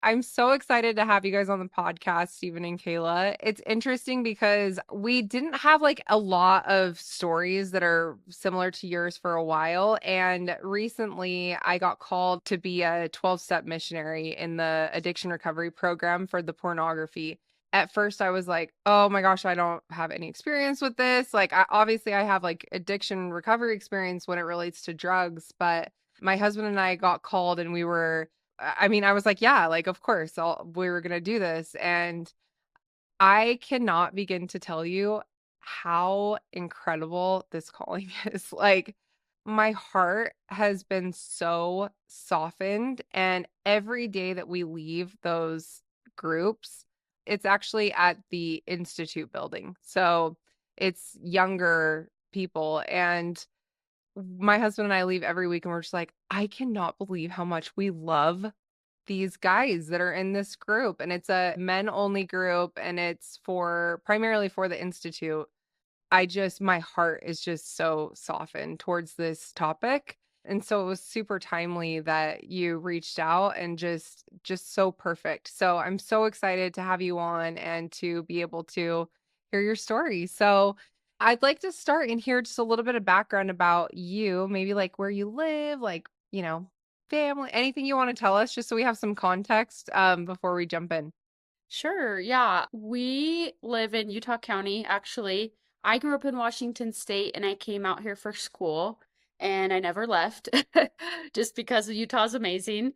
I'm so excited to have you guys on the podcast, Stephen and Kayla. It's interesting because we didn't have like a lot of stories that are similar to yours for a while. And recently I got called to be a 12-step missionary in the addiction recovery program for the pornography. At first I was like, oh my gosh, I don't have any experience with this. Like, obviously I have like addiction recovery experience when it relates to drugs, but my husband and I got called and I was like, yeah, like, of course, we were going to do this. And I cannot begin to tell you how incredible this calling is. Like, my heart has been so softened. And every day that we leave those groups, it's actually at the Institute building. So it's younger people. And my husband and I leave every week and we're just like, I cannot believe how much we love these guys that are in this group. And it's a men only group and it's for primarily for the Institute. My heart is just so softened towards this topic. And so it was super timely that you reached out and just so perfect. So I'm so excited to have you on and to be able to hear your story. So I'd like to start and hear just a little bit of background about you, maybe like where you live, like, family, anything you want to tell us, just so we have some context before we jump in. Sure, yeah. We live in Utah County, actually. I grew up in Washington State and I came out here for school and I never left just because Utah's amazing.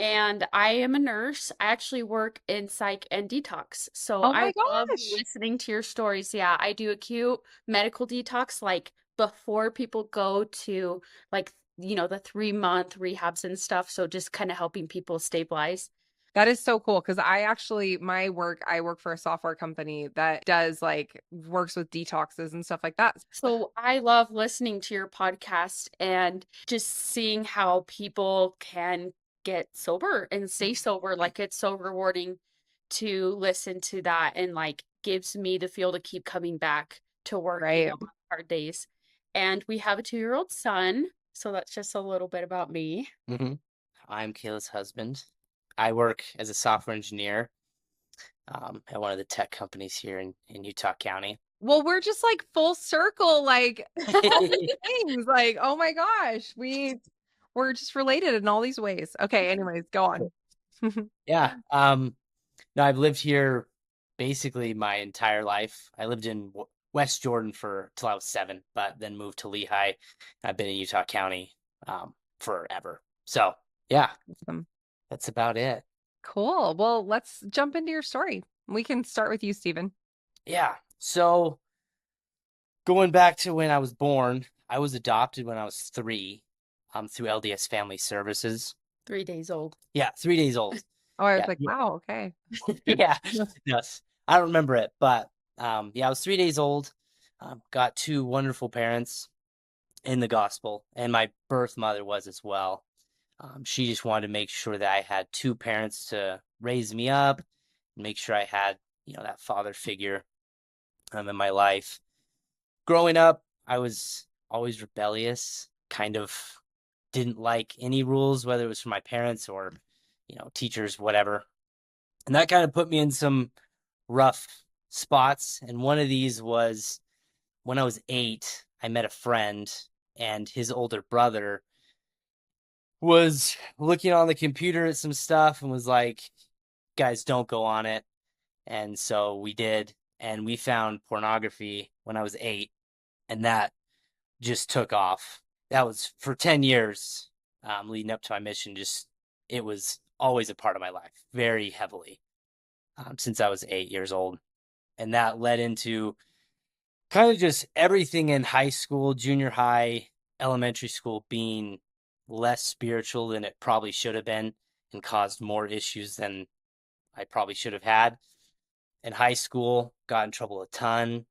And I am a nurse. I actually work in psych and detox. So Oh I my love gosh. listening to your stories. Yeah, I do acute medical detox like before people go to like, the 3-month rehabs and stuff. So just kind of helping people stabilize. That is so cool because I work for a software company that does like works with detoxes and stuff like that. So I love listening to your podcast and just seeing how people can get sober and stay sober. Like it's so rewarding to listen to that and like gives me the fuel to keep coming back to work, Right. on hard days. And we have a 2-year-old son. So that's just a little bit about me. hmm I'm Kayla's husband. I work as a software engineer at one of the tech companies here in Utah County. Well, we're just like full circle, like all these things. Like, oh my gosh, we're just related in all these ways. Okay, anyways, go on. Yeah. No, I've lived here basically my entire life. I lived in West Jordan for till I was 7, but then moved to Lehi. I've been in Utah County forever. So yeah, Awesome. that's about it. Cool. Well, let's jump into your story. We can start with you, Stephen. Yeah. So going back to when I was born, I was adopted when I was 3, through LDS Family Services. 3 days old. Yeah, 3 days old. Oh, I was Yeah, like, yeah, wow, okay. yeah. Yes, I don't remember it, but yeah, I was 3 days old. Got 2 wonderful parents in the gospel, and my birth mother was as well. She just wanted to make sure that I had 2 parents to raise me up, and make sure I had, that father figure in my life. Growing up, I was always rebellious, kind of didn't like any rules, whether it was from my parents or, teachers, whatever. And that kind of put me in some rough spots. And one of these was when I was 8, I met a friend, and his older brother was looking on the computer at some stuff and was like, guys, don't go on it. And so we did. And we found pornography when I was 8. And that just took off. That was for 10 years, leading up to my mission. It was always a part of my life, very heavily, since I was 8 years old. And that led into kind of just everything in high school, junior high, elementary school being less spiritual than it probably should have been, and caused more issues than I probably should have had. In high school, got in trouble a ton,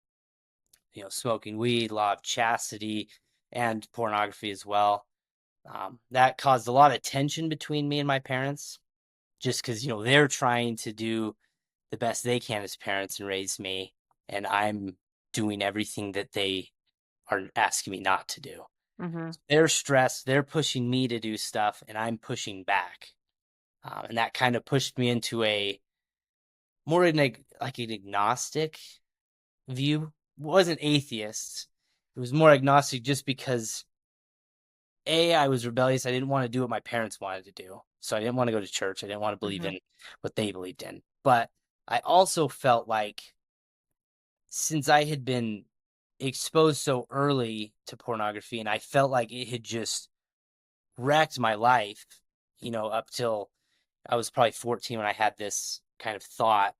smoking weed, law of chastity, and pornography as well. That caused a lot of tension between me and my parents, just because, they're trying to do the best they can as parents and raise me, and I'm doing everything that they are asking me not to do. Hmm. They're stressed, they're pushing me to do stuff, and I'm pushing back. And that kind of pushed me into a more like an agnostic view. It wasn't atheist. It was more agnostic just because I was rebellious. I didn't want to do what my parents wanted to do. So I didn't want to go to church. I didn't want to believe Mhm. in what they believed in. But I also felt like since I had been exposed so early to pornography and I felt like it had just wrecked my life, up till I was probably 14 when I had this kind of thought.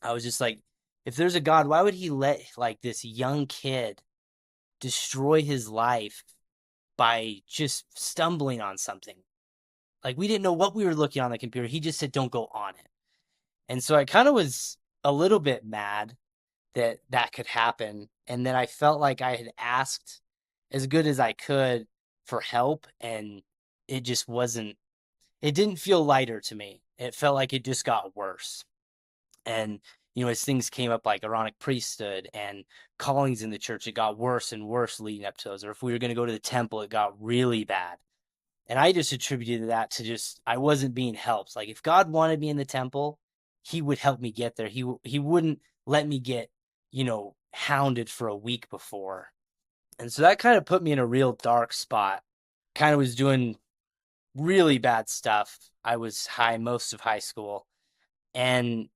I was just like, if there's a God, why would he let like this young kid destroy his life by just stumbling on something? Like we didn't know what we were looking on the computer. He just said, don't go on it. And so I kind of was a little bit mad that that could happen. And then I felt like I had asked as good as I could for help, and it just wasn't, it didn't feel lighter to me. It felt like it just got worse. And, as things came up like Aaronic priesthood and callings in the church, it got worse and worse leading up to those. Or if we were going to go to the temple, it got really bad. And I just attributed that to just, I wasn't being helped. Like if God wanted me in the temple, he would help me get there. He wouldn't let me get, hounded for a week before. And so that kind of put me in a real dark spot. Kind of was doing really bad stuff. I was high most of high school. And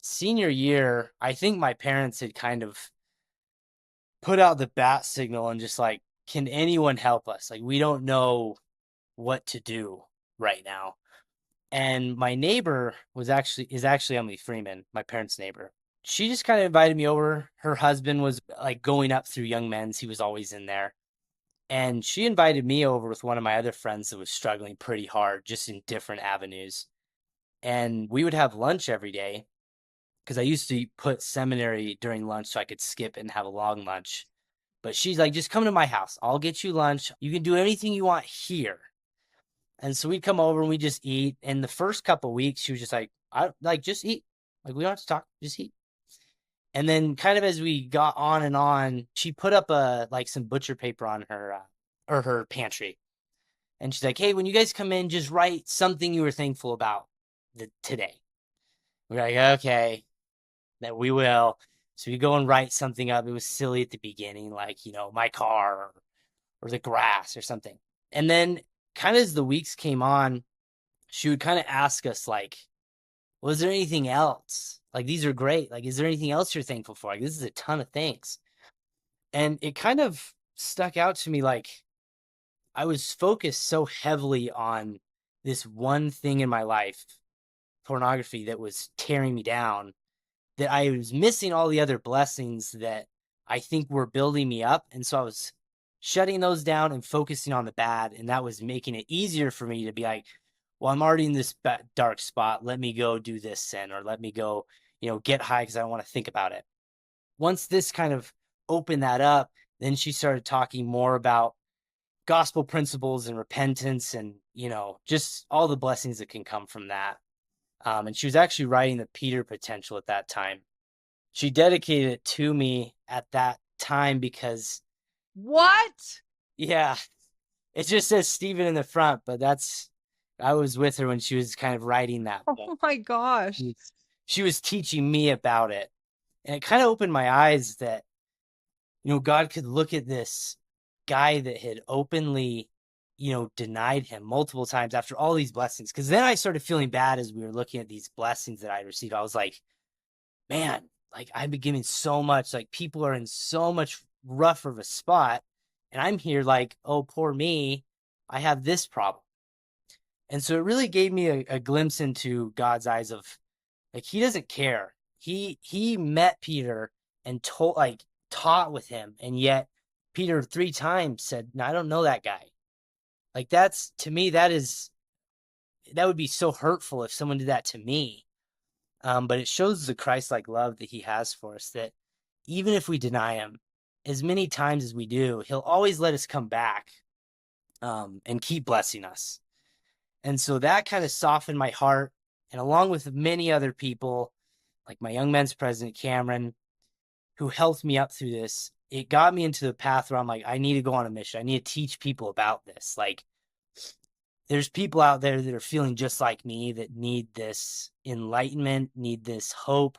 senior year, I think my parents had kind of put out the bat signal and just like, can anyone help us? Like, we don't know what to do right now. And my neighbor is actually Emily Freeman, my parents' neighbor. She just kind of invited me over. Her husband was like going up through Young Men's. He was always in there. And she invited me over with one of my other friends that was struggling pretty hard, just in different avenues. And we would have lunch every day because I used to put seminary during lunch so I could skip and have a long lunch. But she's like, just come to my house. I'll get you lunch. You can do anything you want here. And so we'd come over and we just eat. And the first couple of weeks, she was just like, I like just eat. Like we don't have to talk, just eat. And then kind of as we got on, she put up like some butcher paper on her or her pantry. And she's like, hey, when you guys come in, just write something you were thankful about today. We're like, okay, that we will. So we go and write something up. It was silly at the beginning, like, my car or the grass or something. And then kind of as the weeks came on, she would kind of ask us like, was there anything else? Like, these are great. Like, is there anything else you're thankful for? Like, this is a ton of things. And it kind of stuck out to me like I was focused so heavily on this one thing in my life, pornography, that was tearing me down, that I was missing all the other blessings that I think were building me up. And so I was shutting those down and focusing on the bad. And that was making it easier for me to be like, well, I'm already in this dark spot. Let me go do this sin, or let me go, get high because I don't want to think about it. Once this kind of opened that up, then she started talking more about gospel principles and repentance and, just all the blessings that can come from that. And she was actually writing the Peter Potential at that time. She dedicated it to me at that time because, What? yeah, it just says Stephen in the front, but I was with her when she was kind of writing that book. Oh my gosh. She was teaching me about it. And it kind of opened my eyes that, God could look at this guy that had openly, denied him multiple times after all these blessings. Because then I started feeling bad as we were looking at these blessings that I received. I was like, man, like I've been given so much, like people are in so much rougher of a spot. And I'm here like, oh, poor me. I have this problem. And so it really gave me a glimpse into God's eyes of like, he doesn't care. He met Peter and taught with him. And yet Peter 3 times said, no, I don't know that guy. Like that's, to me, that would be so hurtful if someone did that to me. But it shows the Christ-like love that he has for us, that even if we deny him as many times as we do, he'll always let us come back and keep blessing us. And so that kind of softened my heart. And along with many other people, like my young men's president, Cameron, who helped me up through this, it got me into the path where I'm like, I need to go on a mission. I need to teach people about this. Like, there's people out there that are feeling just like me that need this enlightenment, need this hope,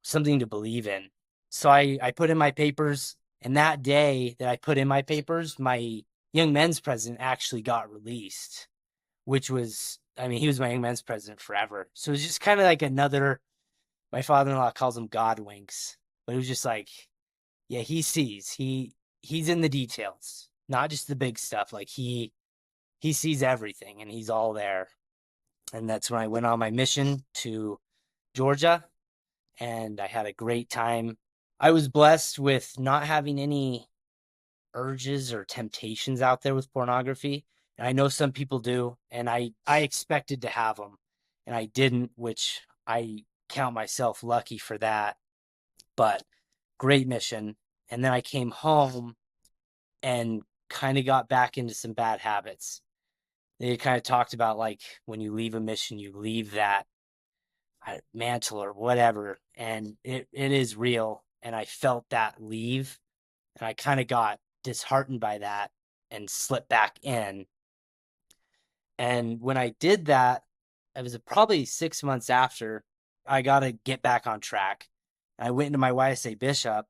something to believe in. So I put in my papers, and that day that I put in my papers, my young men's president actually got released, which was, I mean, he was my young men's president forever. So it was just kind of like another, my father-in-law calls them God winks, but it was just like, yeah, he sees, he's in the details, not just the big stuff. Like he sees everything, and he's all there. And that's when I went on my mission to Georgia, and I had a great time. I was blessed with not having any urges or temptations out there with pornography. And I know some people do, and I expected to have them, and I didn't, which I count myself lucky for that. But great mission. And then I came home and kind of got back into some bad habits. They kind of talked about, like, when you leave a mission, you leave that mantle or whatever, and it is real. And I felt that leave, and I kind of got disheartened by that and slipped back in. And when I did that, it was probably 6 months after, I got to get back on track. I went into my YSA bishop,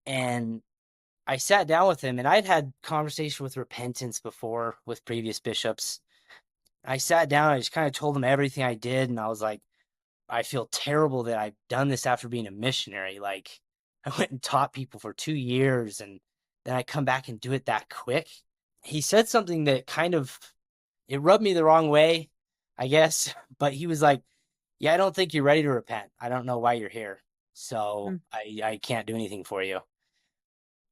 and I sat down with him, and I'd had conversation with repentance before with previous bishops. I sat down, I just kind of told him everything I did, and I was like, I feel terrible that I've done this after being a missionary. Like, I went and taught people for 2 years, and then I come back and do it that quick. He said something that kind of, it rubbed me the wrong way, I guess. But he was like, yeah, I don't think you're ready to repent. I don't know why you're here. So I can't do anything for you.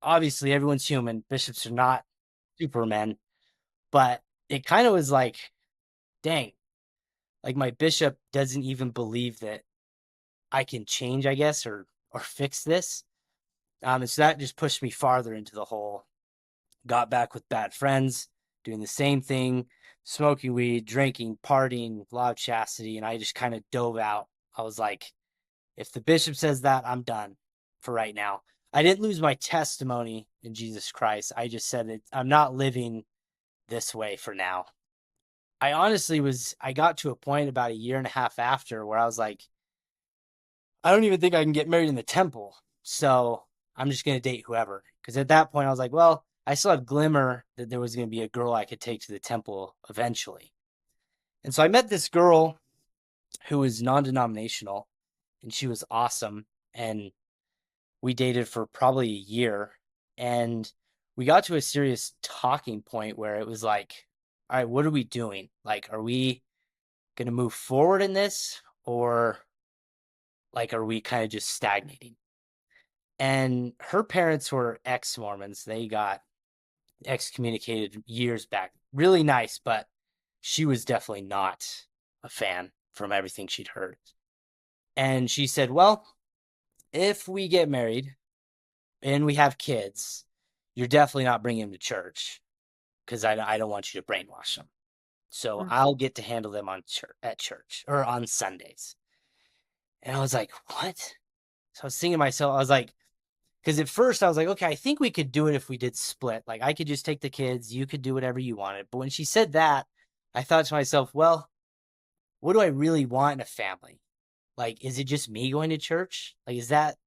Obviously, everyone's human. Bishops are not supermen. But it kind of was like, dang, like my bishop doesn't even believe that I can change, I guess, or fix this. And so that just pushed me farther into the hole. Got back with bad friends, doing the same thing, smoking weed, drinking, partying, law of chastity, and I just kind of dove out. I was like, if the bishop says that, I'm done for right now. I didn't lose my testimony in Jesus Christ. I just said it, I'm not living this way for now. I honestly I got to a point about a year and a half after where I was like, I don't even think I can get married in the temple. So I'm just going to date whoever. Because at that point I was like, well, I still had glimmer that there was going to be a girl I could take to the temple eventually. And so I met this girl who was non-denominational, and she was awesome. And we dated for probably a year. And we got to a serious talking point where it was like, all right, what are we doing? Like, are we going to move forward in this, or like, are we kind of just stagnating? And her parents were ex-Mormons. They got excommunicated years back. Really nice, but she was definitely not a fan from everything she'd heard. And she said, well, if we get married and we have kids, you're definitely not bringing them to church, because I don't want you to brainwash them. So I'll get to handle them at church or on Sundays. And I was like, what? So I was thinking to myself, I was like, because at first I was like, okay, I think we could do it if we did split. Like, I could just take the kids, you could do whatever you wanted. But when she said that, I thought to myself, well, what do I really want in a family? Like, is it just me going to church? Like, is that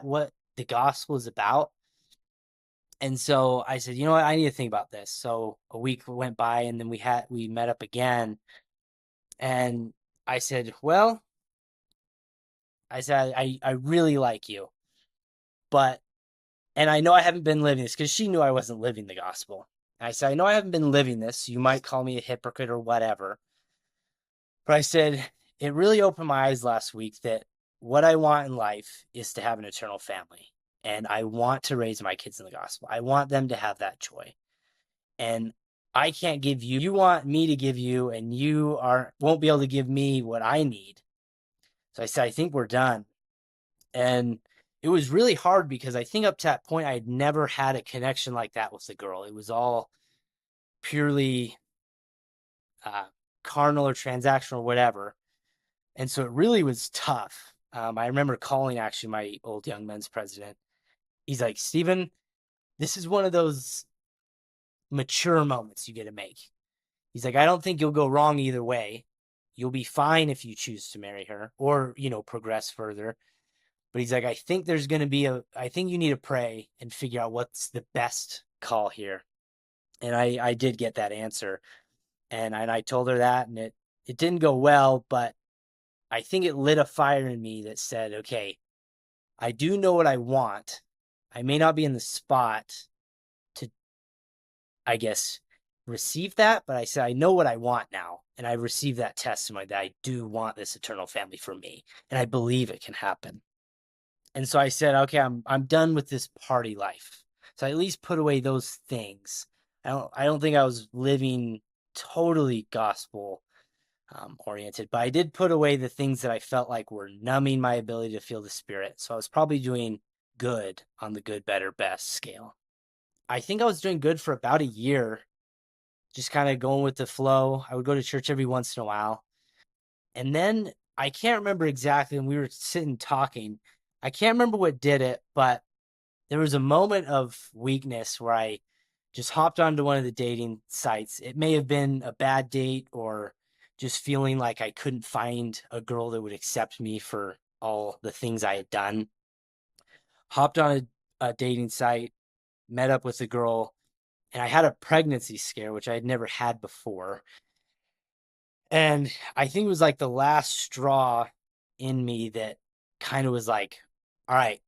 what the gospel is about? And so I said, you know what, I need to think about this. So a week went by, and then we met up again. And I said, well, I really like you. But, and I know I haven't been living this, because she knew I wasn't living the gospel. And I said, I know I haven't been living this. You might call me a hypocrite or whatever. But I said, it really opened my eyes last week that what I want in life is to have an eternal family. And I want to raise my kids in the gospel. I want them to have that joy. And I can't give you, you want me to give you, and you won't be able to give me what I need. So I said, I think we're done. And it was really hard, because I think up to that point, I had never had a connection like that with the girl. It was all purely carnal or transactional or whatever. And so it really was tough. I remember calling actually my old young men's president. He's like, Stephen, this is one of those mature moments you get to make. He's like, I don't think you'll go wrong either way. You'll be fine if you choose to marry her or, progress further. But he's like, I think I think you need to pray and figure out what's the best call here. And I did get that answer. And I told her that, and it didn't go well, but I think it lit a fire in me that said, okay, I do know what I want. I may not be in the spot to, I guess, receive that, but I said, I know what I want now. And I received that testimony that I do want this eternal family for me. And I believe it can happen. And so I said, okay, I'm done with this party life. So I at least put away those things. I don't think I was living totally gospel oriented, but I did put away the things that I felt like were numbing my ability to feel the Spirit. So I was probably doing good on the good, better, best scale. I think I was doing good for about a year, just kind of going with the flow. I would go to church every once in a while. And then I can't remember exactly when we were sitting talking. I can't remember what did it, but there was a moment of weakness where I just hopped onto one of the dating sites. It may have been a bad date or just feeling like I couldn't find a girl that would accept me for all the things I had done. Hopped on a dating site, met up with a girl, and I had a pregnancy scare, which I had never had before. And I think it was like the last straw in me that kind of was like, all right,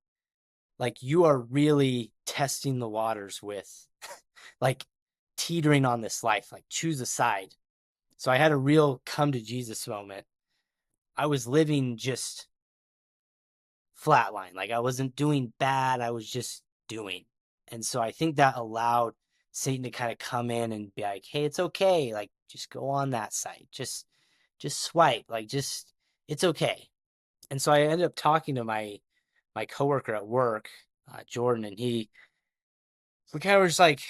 like you are really testing the waters with like teetering on this life, like choose a side. So I had a real come to Jesus moment. I was living just flatline. Like I wasn't doing bad. I was just doing. And so I think that allowed Satan to kind of come in and be like, hey, it's okay. Like just go on that site. Just swipe. Like just, it's okay. And so I ended up talking to my coworker at work, Jordan, and we kind of were just like,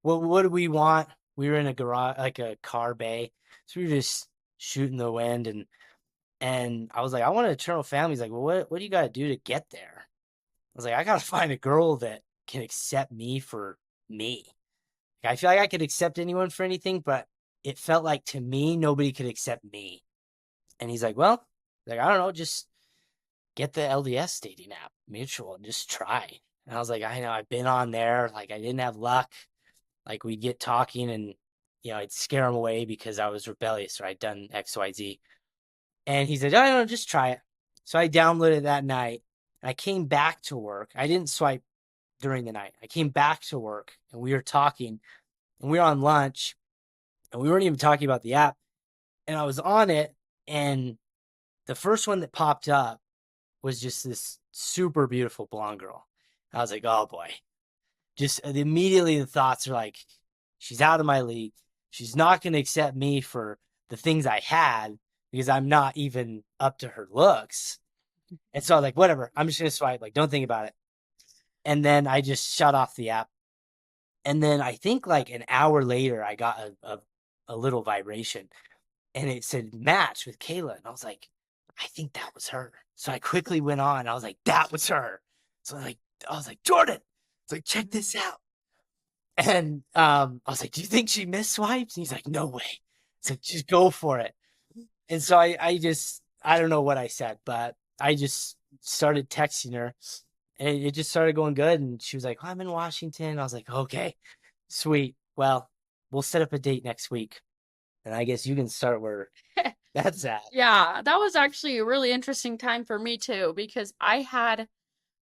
well, what do we want? We were in a garage, like a car bay. So we were just shooting the wind, and I was like, I want an eternal family. He's like, well, what do you got to do to get there? I was like, I got to find a girl that can accept me for me. Like, I feel like I could accept anyone for anything, but it felt like to me, nobody could accept me. And he's like, well, like, I don't know, just get the LDS dating app, Mutual, and just try. And I was like, I know, I've been on there. Like, I didn't have luck. Like, we'd get talking and, I'd scare him away because I was rebellious or I'd done XYZ. And he said, oh, no, just try it. So I downloaded that night. And I came back to work. I didn't swipe during the night. I came back to work and we were talking and we were on lunch and we weren't even talking about the app. And I was on it and the first one that popped up was just this super beautiful blonde girl. I was like, oh boy. Just immediately the thoughts are like, she's out of my league. She's not going to accept me for the things I had because I'm not even up to her looks. And so I was like, whatever, I'm just going to swipe. Like, don't think about it. And then I just shut off the app. And then I think like an hour later, I got a little vibration and it said match with Kayla. And I was like, I think that was her. So I quickly went on. I was like, that was her. So I was like, Jordan, it's like, check this out. And I was like, do you think she missed swipes? And he's like, no way. It's like, just go for it. And so I don't know what I said, but I just started texting her and it just started going good. And she was like, oh, I'm in Washington. I was like, okay, sweet. Well, we'll set up a date next week. And I guess you can start where that's at. Yeah, that was actually a really interesting time for me too, because I had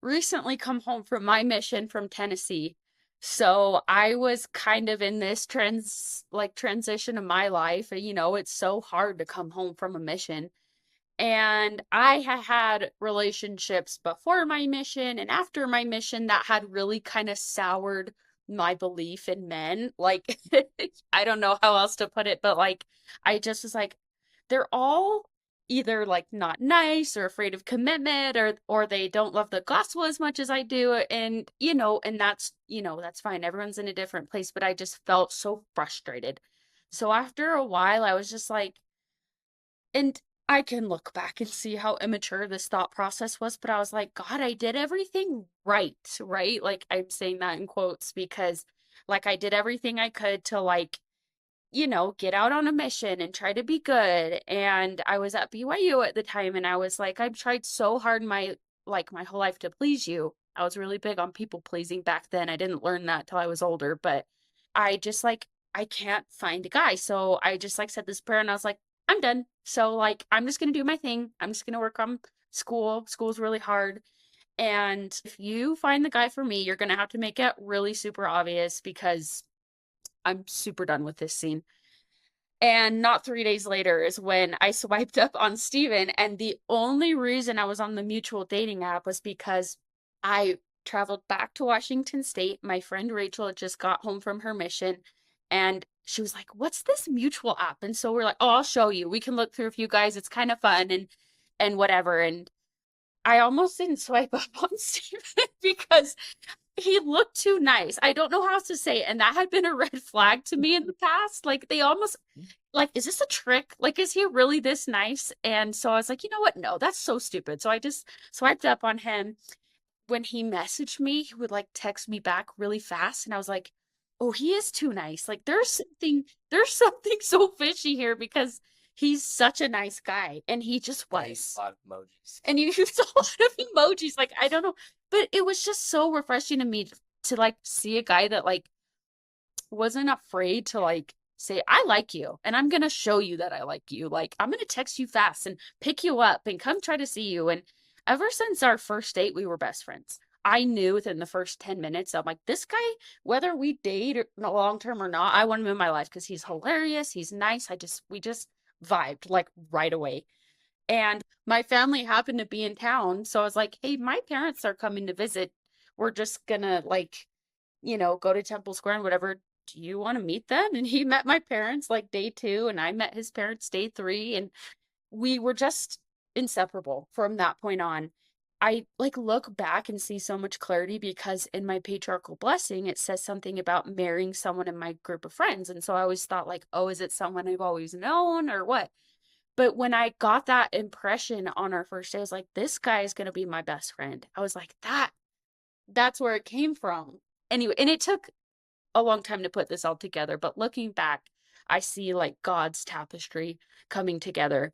recently come home from my mission from Tennessee. So I was kind of in this transition of my life. It's so hard to come home from a mission. And I had relationships before my mission and after my mission that had really kind of soured my belief in men. Like, I don't know how else to put it, but like, I just was like, they're all either like not nice or afraid of commitment or they don't love the gospel as much as I do. And, and that's fine. Everyone's in a different place, but I just felt so frustrated. So after a while, I was just like, and I can look back and see how immature this thought process was, but I was like, God, I did everything right, right? Like I'm saying that in quotes because like I did everything I could to like, get out on a mission and try to be good. And I was at BYU at the time, and I was like, I've tried so hard my whole life to please you. I was really big on people pleasing back then. I didn't learn that till I was older, but I just like I can't find a guy. So I just like said this prayer, and I was like, I'm done. So like I'm just gonna do my thing. I'm just gonna work on school. School's really hard. And if you find the guy for me, you're gonna have to make it really super obvious because I'm super done with this scene. And not 3 days later is when I swiped up on Steven. And the only reason I was on the mutual dating app was because I traveled back to Washington State. My friend Rachel had just got home from her mission, and she was like, "What's this mutual app?" And so we're like, "Oh, I'll show you. We can look through a few guys. It's kind of fun and whatever." And I almost didn't swipe up on Steven because he looked too nice. I don't know how to say it. And that had been a red flag to me in the past. Like they almost like, is this a trick? Like, is he really this nice? And so I was like, you know what? No, that's so stupid. So I just swiped up on him. When he messaged me, he would like text me back really fast. And I was like, oh, he is too nice. Like there's something so fishy here because he's such a nice guy. And he just was. A lot of emojis. And you used a lot of emojis. Like, I don't know. But it was just so refreshing to me to like see a guy that like wasn't afraid to like say, I like you and I'm gonna show you that I like you. Like I'm gonna text you fast and pick you up and come try to see you. And ever since our first date, we were best friends. I knew within the first 10 minutes, I'm like, this guy, whether we date or long term or not, I want him in my life because he's hilarious, he's nice. We just vibed like right away. And my family happened to be in town. So I was like, hey, my parents are coming to visit. We're just gonna like, go to Temple Square and whatever. Do you want to meet them? And he met my parents like day 2, and I met his parents day 3. And we were just inseparable from that point on. I like look back and see so much clarity because in my patriarchal blessing, it says something about marrying someone in my group of friends. And so I always thought like, oh, is it someone I've always known or what? But when I got that impression on our first day, I was like, this guy is going to be my best friend. I was like, that's where it came from. Anyway, and it took a long time to put this all together, but looking back, I see like God's tapestry coming together.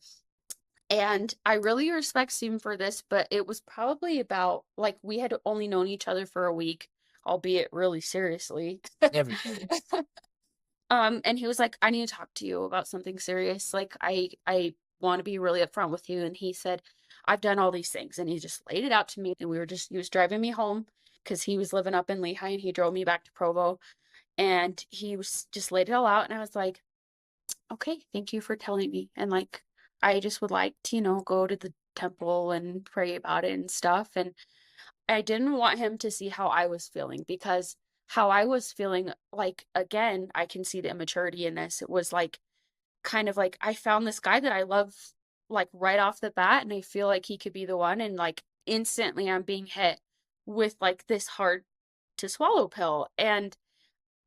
And I really respect Steven for this, but it was probably about like we had only known each other for a week, albeit really seriously. Everything. And he was like, I need to talk to you about something serious. Like, I want to be really upfront with you. And he said, I've done all these things. And he just laid it out to me. And he was driving me home because he was living up in Lehi and he drove me back to Provo. And he was just laid it all out. And I was like, okay, thank you for telling me. And like, I just would like to, go to the temple and pray about it and stuff. And I didn't want him to see how I was feeling because how I was feeling, like, again, I can see the immaturity in this. It was like, kind of like, I found this guy that I love, like, right off the bat, and I feel like he could be the one. And, like, instantly I'm being hit with, like, this hard to swallow pill. And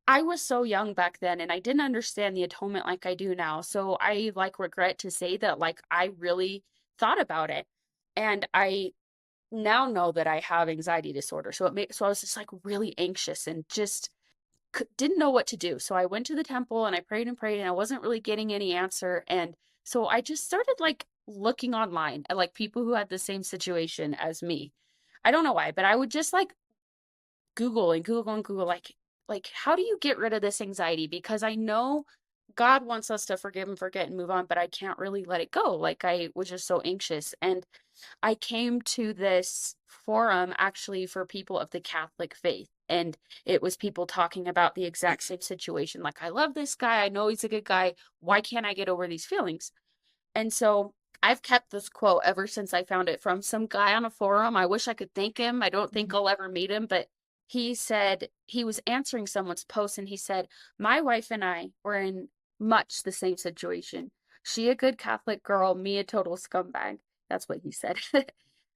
I was so young back then, and I didn't understand the atonement like I do now. So I, like, regret to say that, like, I really thought about it. And I now know that I have anxiety disorder. So I was just like really anxious and just didn't know what to do. So I went to the temple and I prayed and I wasn't really getting any answer. And so I just started like looking online at like people who had the same situation as me. I don't know why, but I would just like Google like how do you get rid of this anxiety? Because I know God wants us to forgive and forget and move on, but I can't really let it go. Like I was just so anxious. And I came to this forum actually for people of the Catholic faith. And it was people talking about the exact same situation. Like, I love this guy. I know he's a good guy. Why can't I get over these feelings? And so I've kept this quote ever since I found it from some guy on a forum. I wish I could thank him. I don't think I'll ever meet him, but he said he was answering someone's post and he said, my wife and I were in much the same situation. She a good Catholic girl, me a total scumbag. That's what he said.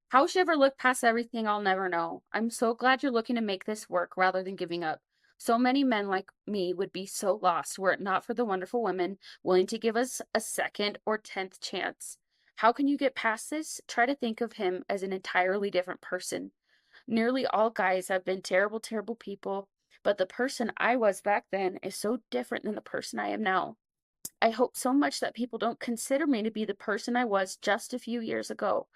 How she ever looked past everything, I'll never know. I'm so glad you're looking to make this work rather than giving up. So many men like me would be so lost were it not for the wonderful women willing to give us a second or 10th chance. How can you get past this? Try to think of him as an entirely different person. Nearly all guys have been terrible, terrible people, but the person I was back then is so different than the person I am now. I hope so much that people don't consider me to be the person I was just a few years ago.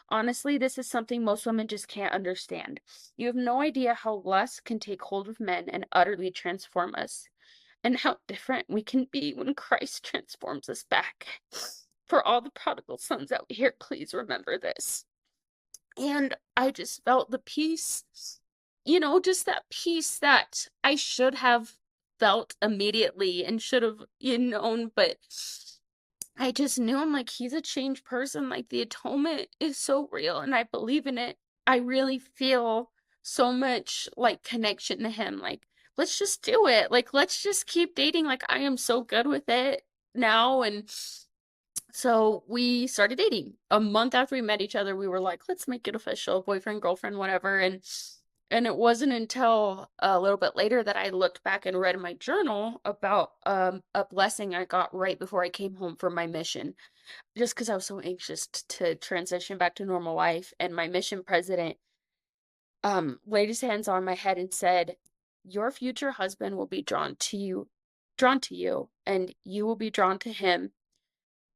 Honestly, this is something most women just can't understand. You have no idea how lust can take hold of men and utterly transform us, and how different we can be when Christ transforms us back. For all the prodigal sons out here, please remember this. And I just felt the peace, just that peace that I should have felt immediately and should have, known, but I just knew I'm like, he's a changed person. Like, the atonement is so real and I believe in it. I really feel so much like connection to him. Like, let's just do it. Like, let's just keep dating. Like, I am so good with it now. And so we started dating. A month after we met each other, we were like, let's make it official, boyfriend, girlfriend, whatever. And it wasn't until a little bit later that I looked back and read in my journal about a blessing I got right before I came home from my mission, just because I was so anxious to transition back to normal life. And my mission president laid his hands on my head and said, "Your future husband will be drawn to you, and you will be drawn to him."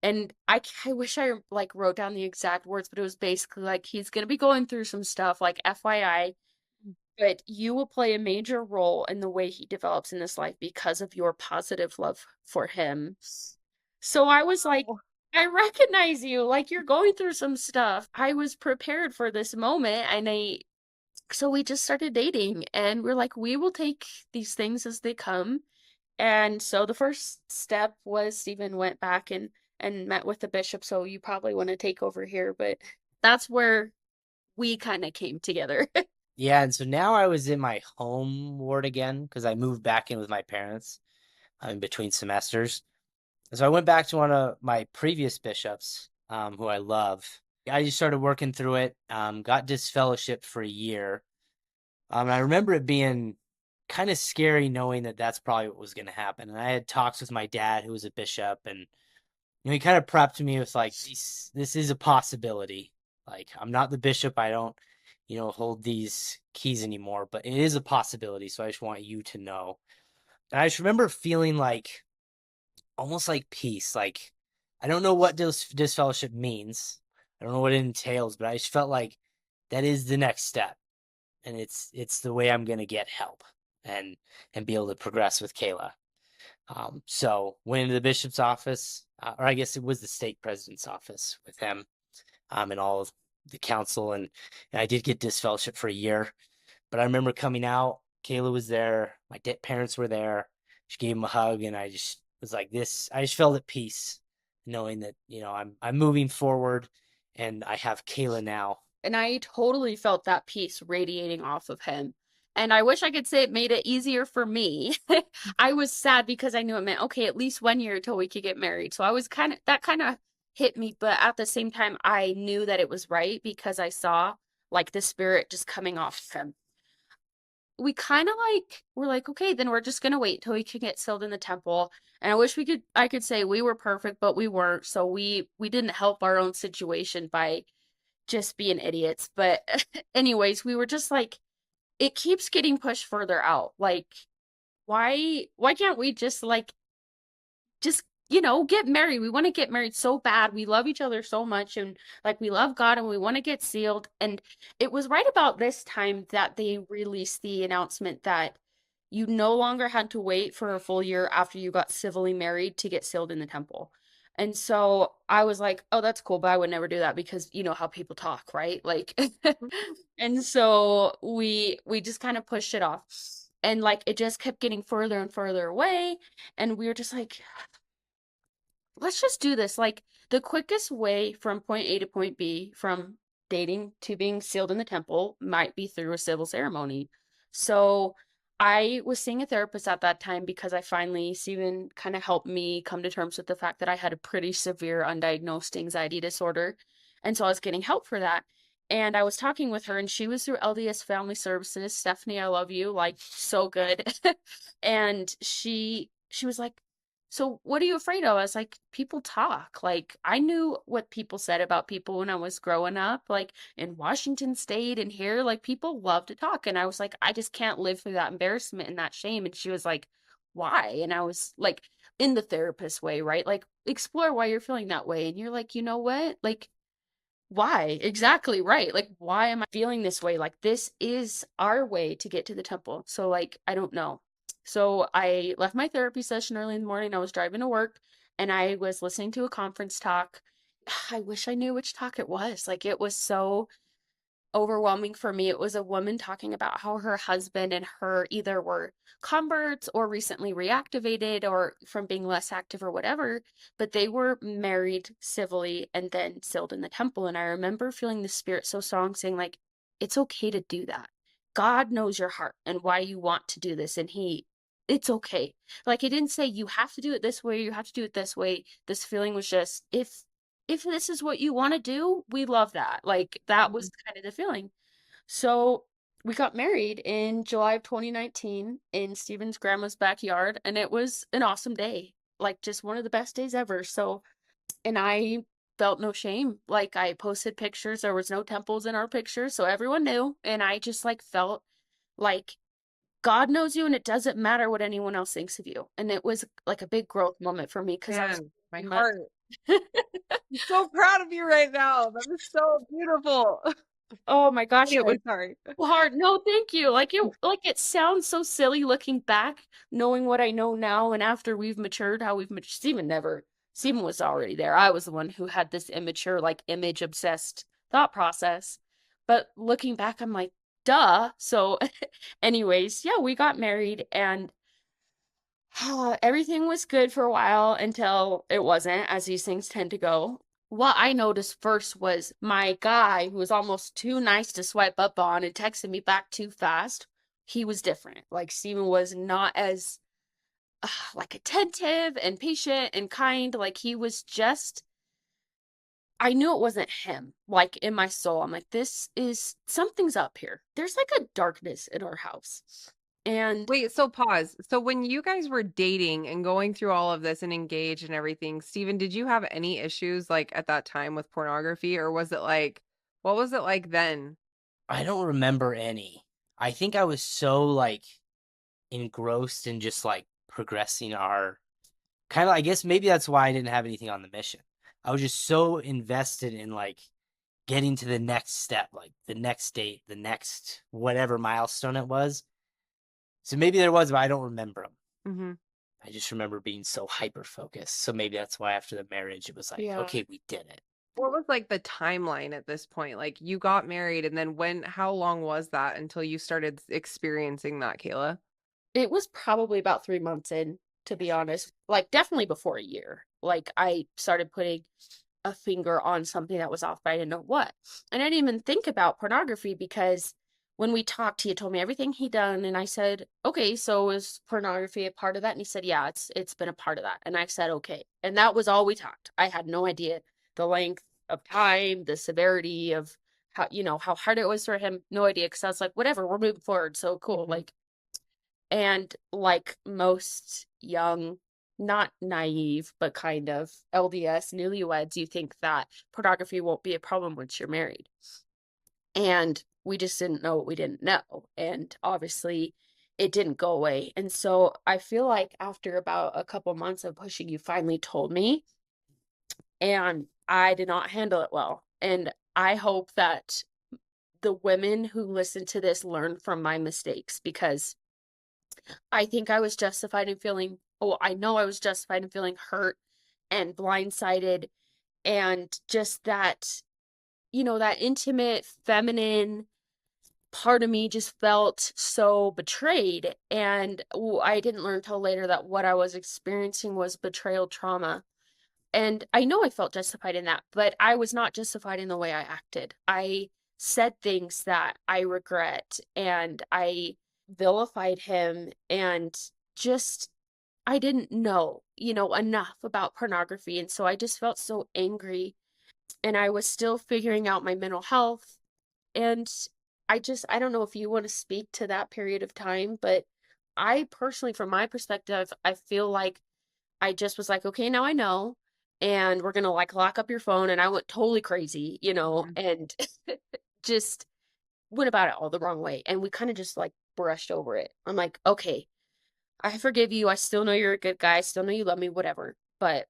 And I wish I like wrote down the exact words, but it was basically like, he's gonna be going through some stuff, like FYI, but you will play a major role in the way he develops in this life because of your positive love for him. So I was like, Oh, I recognize you, like you're going through some stuff. I was prepared for this moment, and so we just started dating, and we're like, we will take these things as they come. And so the first step was Stephen went back and met with the bishop. So you probably want to take over here, but that's where we kind of came together. Yeah, and so now I was in my home ward again because I moved back in with my parents in between semesters. And so I went back to one of my previous bishops, who I love. I just started working through it, got disfellowshipped for a year. And I remember it being kind of scary knowing that that's probably what was going to happen. And I had talks with my dad, who was a bishop, and he kind of prepped me with like, this is a possibility. Like, I'm not the bishop. I don't, hold these keys anymore, but it is a possibility. So I just want you to know. And I just remember feeling like almost like peace. Like, I don't know what disfellowship means. I don't know what it entails, but I just felt like that is the next step. And it's the way I'm gonna get help and be able to progress with Kayla. So went into the bishop's office, or I guess it was the stake president's office with him, and all of the council, and I did get disfellowship for a year. But I remember coming out, Kayla was there, my parents were there. She gave him a hug, and I just was like this. I just felt at peace, knowing that I'm moving forward, and I have Kayla now. And I totally felt that peace radiating off of him. And I wish I could say it made it easier for me. I was sad because I knew it meant, okay, at least 1 year till we could get married. So I was that kind of hit me. But at the same time, I knew that it was right because I saw like the spirit just coming off him. We kind of we're like, okay, then we're just gonna wait till we can get sealed in the temple. And I could say we were perfect, but we weren't. So we didn't help our own situation by just being idiots. But anyways, we were just like, it keeps getting pushed further out. Like, why can't we just get married? We want to get married so bad. We love each other so much, and like we love God, and we want to get sealed. And it was right about this time that they released the announcement that you no longer had to wait for a full year after you got civilly married to get sealed in the temple. And so I was like, oh, that's cool, but I would never do that because you know how people talk, right? Like, and so we just kind of pushed it off. And like it just kept getting further and further away. And we were just like, let's just do this. Like the quickest way from point A to point B, from dating to being sealed in the temple, might be through a civil ceremony. So I was seeing a therapist at that time because Stephen kind of helped me come to terms with the fact that I had a pretty severe undiagnosed anxiety disorder. And so I was getting help for that. And I was talking with her, and she was through LDS Family Services. Stephanie, I love you, like so good. And she was like, so what are you afraid of? I was like, people talk. Like I knew what people said about people when I was growing up, like in Washington State and here, like people love to talk. And I was like, I just can't live through that embarrassment and that shame. And she was like, why? And I was like, in the therapist way, right? Like, explore why you're feeling that way. And you're like, you know what? Like, why? Exactly right. Like, why am I feeling this way? Like, this is our way to get to the temple. So, like, I don't know. So, I left my therapy session early in the morning. I was driving to work and I was listening to a conference talk. I wish I knew which talk it was. Like, it was so overwhelming for me. It was a woman talking about how her husband and her either were converts or recently reactivated or from being less active or whatever, but they were married civilly and then sealed in the temple. And I remember feeling the Spirit so strong saying, like, it's okay to do that. God knows your heart and why you want to do this. And it's okay. Like, he didn't say you have to do it this way, you have to do it this way. This feeling was just, if this is what you want to do, we love that. Like, that was kind of the feeling. So we got married in July of 2019 in Stephen's grandma's backyard, and it was an awesome day. Like, just one of the best days ever. So, and I felt no shame. Like, I posted pictures. There was no temples in our pictures, so everyone knew. And I just like felt like God knows you, and it doesn't matter what anyone else thinks of you. And it was like a big growth moment for me because I was Man, my much. heart. I'm so proud of you right now. That was so beautiful. Oh my gosh, Anyway, sorry. hard. No, thank you. Like it sounds so silly looking back, knowing what I know now, and after we've matured, how we've matured. Stephen was already there. I was the one who had this immature, like image obsessed thought process. But looking back, I'm like, duh. So, anyways, yeah, we got married and everything was good for a while until it wasn't, as these things tend to go. What I noticed first was my guy, who was almost too nice to swipe up on and texted me back too fast. He was different. Like, Steven was not as like attentive and patient and kind. Like, he was just, I knew it wasn't him. Like, in my soul, I'm like, this is something's up here. There's like a darkness in our house. And Wait, so pause. So when you guys were dating and going through all of this and engaged and everything, Stephen, did you have any issues like at that time with pornography, or was it like, what was it like then? I don't remember any. I think I was so like engrossed in just like progressing our kind of, I guess maybe that's why I didn't have anything on the mission. I was just so invested in like getting to the next step, like the next date, the next whatever milestone it was. So maybe there was, but I don't remember them. Mm-hmm. I just remember being so hyper focused. So maybe that's why after the marriage, it was like, yeah. okay, we did it. What was like the timeline at this point? Like you got married and then how long was that until you started experiencing that, Kayla? It was probably about 3 months in, to be honest. Like, definitely before a year. Like, I started putting a finger on something that was off, but I didn't know what. And I didn't even think about pornography because when we talked, he had told me everything he'd done, and I said, "Okay, so is pornography a part of that?" And he said, "Yeah, it's been a part of that." And I said, "Okay." And that was all we talked. I had no idea the length of time, the severity of how hard it was for him. No idea, because I was like, "Whatever, we're moving forward, so cool." Like, and like most young, not naive, but kind of LDS newlyweds, you think that pornography won't be a problem once you're married. And we just didn't know what we didn't know. And obviously, it didn't go away. And so I feel like after about a couple months of pushing, you finally told me, and I did not handle it well. And I hope that the women who listen to this learn from my mistakes, because I think I was justified in feeling, oh, I know I was justified in feeling hurt and blindsided, and just that, that intimate, feminine part of me just felt so betrayed. And I didn't learn till later that what I was experiencing was betrayal trauma. And I know I felt justified in that, but I was not justified in the way I acted. I said things that I regret, and I vilified him, and just I didn't know, enough about pornography. And so I just felt so angry, and I was still figuring out my mental health. And I don't know if you want to speak to that period of time, but I personally, from my perspective, I feel like I just was like, okay, now I know, and we're gonna like lock up your phone. And I went totally crazy, and just went about it all the wrong way. And we kind of just like brushed over it. I'm like, okay, I forgive you. I still know you're a good guy. I still know you love me, whatever. But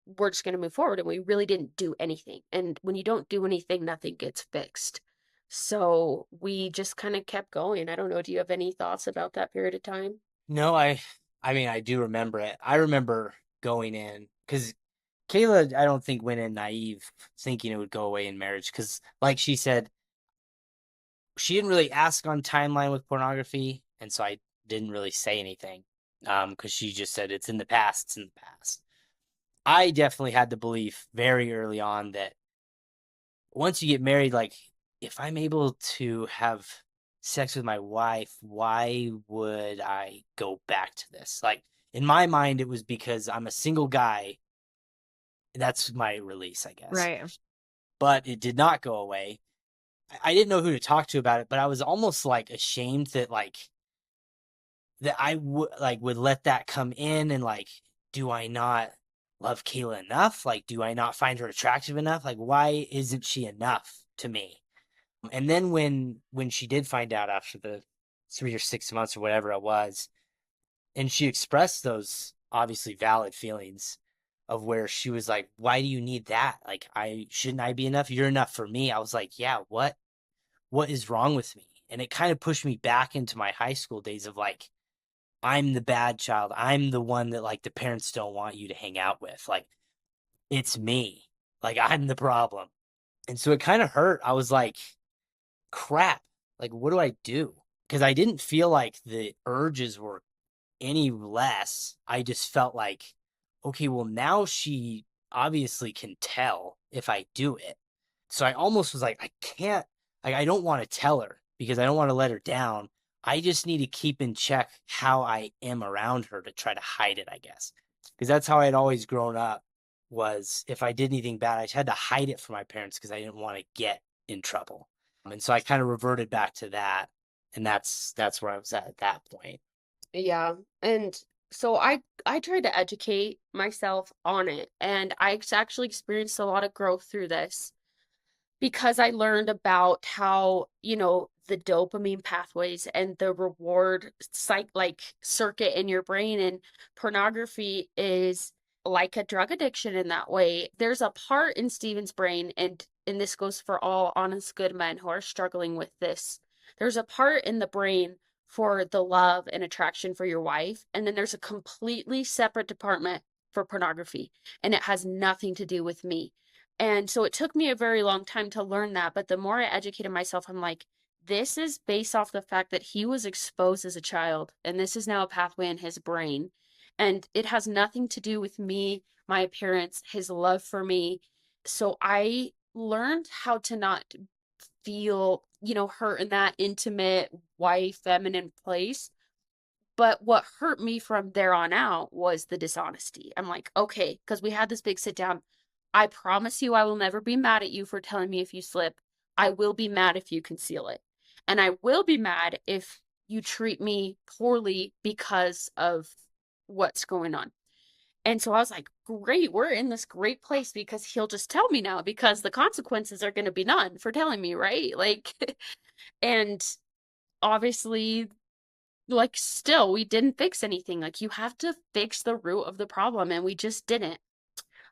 we're just going to move forward. And we really didn't do anything. And when you don't do anything, nothing gets fixed. So we just kind of kept going. I don't know. Do you have any thoughts about that period of time? No, I mean, I do remember it. I remember going in because Kayla, I don't think went in naive thinking it would go away in marriage because, like she said, she didn't really ask on timeline with pornography, and so I didn't really say anything because she just said it's in the past, it's in the past. I definitely had the belief very early on that once you get married, like if I'm able to have sex with my wife, why would I go back to this? Like in my mind, it was because I'm a single guy. That's my release, I guess. Right. But it did not go away. I didn't know who to talk to about it, but I was almost like ashamed that I would let that come in and like, do I not love Kayla enough? Like, do I not find her attractive enough? Like, why isn't she enough to me? And then when she did find out after the 3 or 6 months or whatever it was, and she expressed those obviously valid feelings of where she was like, why do you need that? Like, shouldn't I be enough? You're enough for me. I was like, yeah, what is wrong with me? And it kind of pushed me back into my high school days of like, I'm the bad child. I'm the one that like the parents don't want you to hang out with. Like, it's me. Like, I'm the problem. And so it kind of hurt. I was like, crap. Like, what do I do? Because I didn't feel like the urges were any less. I just felt like, okay, well, now she obviously can tell if I do it. So I almost was like, I can't, I don't want to tell her because I don't want to let her down. I just need to keep in check how I am around her to try to hide it, I guess. Because that's how I'd always grown up was if I did anything bad, I had to hide it from my parents because I didn't want to get in trouble. And so I kind of reverted back to that. And that's where I was at that point. Yeah. And so I tried to educate myself on it, and actually experienced a lot of growth through this because I learned about how, the dopamine pathways and the reward circuit in your brain, and pornography is like a drug addiction in that way. There's a part in Stephen's brain, and this goes for all honest good men who are struggling with this. There's a part in the brain for the love and attraction for your wife, and then there's a completely separate department for pornography, and it has nothing to do with me. And so it took me a very long time to learn that. But the more I educated myself, I'm like, this is based off the fact that he was exposed as a child, and this is now a pathway in his brain. And it has nothing to do with me, my appearance, his love for me. So I learned how to not feel, hurt in that intimate, wife, feminine place. But what hurt me from there on out was the dishonesty. I'm like, okay, because we had this big sit down. I promise you, I will never be mad at you for telling me if you slip. I will be mad if you conceal it. And I will be mad if you treat me poorly because of what's going on. And so I was like, great, we're in this great place because he'll just tell me now because the consequences are going to be none for telling me, right? Like, and obviously like still we didn't fix anything. Like you have to fix the root of the problem, and we just didn't.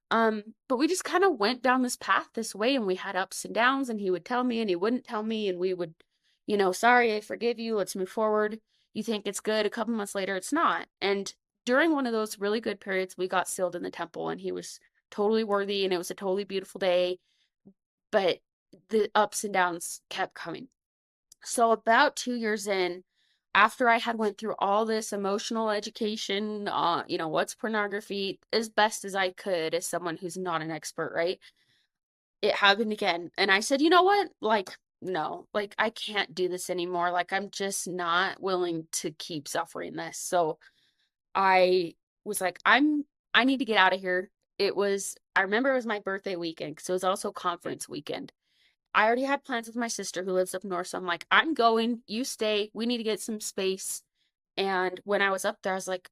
But we just kind of went down this path this way, and we had ups and downs, and he would tell me and he wouldn't tell me, and we would, sorry, I forgive you, let's move forward. You think it's good, a couple months later it's not. And during one of those really good periods, we got sealed in the temple, and he was totally worthy, and it was a totally beautiful day, but the ups and downs kept coming. So about 2 years in, after I had went through all this emotional education, what's pornography, as best as I could as someone who's not an expert, right? It happened again. And I said, you know what? Like, no, like I can't do this anymore. Like I'm just not willing to keep suffering this. So I was like, I need to get out of here. I remember it was my birthday weekend because it was also conference weekend. I already had plans with my sister who lives up north. So I'm like, I'm going, you stay. We need to get some space. And when I was up there, I was like,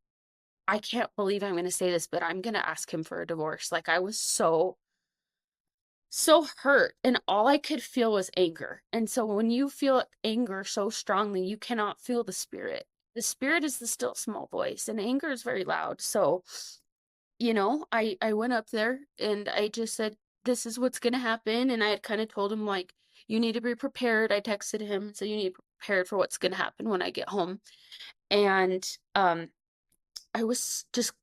I can't believe I'm going to say this, but I'm going to ask him for a divorce. Like I was so hurt, and all I could feel was anger. And so when you feel anger so strongly, you cannot feel the spirit. the spirit is the still small voice, and anger is very loud. So, I went up there and I just said, this is what's going to happen. And I had kind of told him, like, you need to be prepared. I texted him, so you need to be prepared for what's going to happen when I get home. And I was just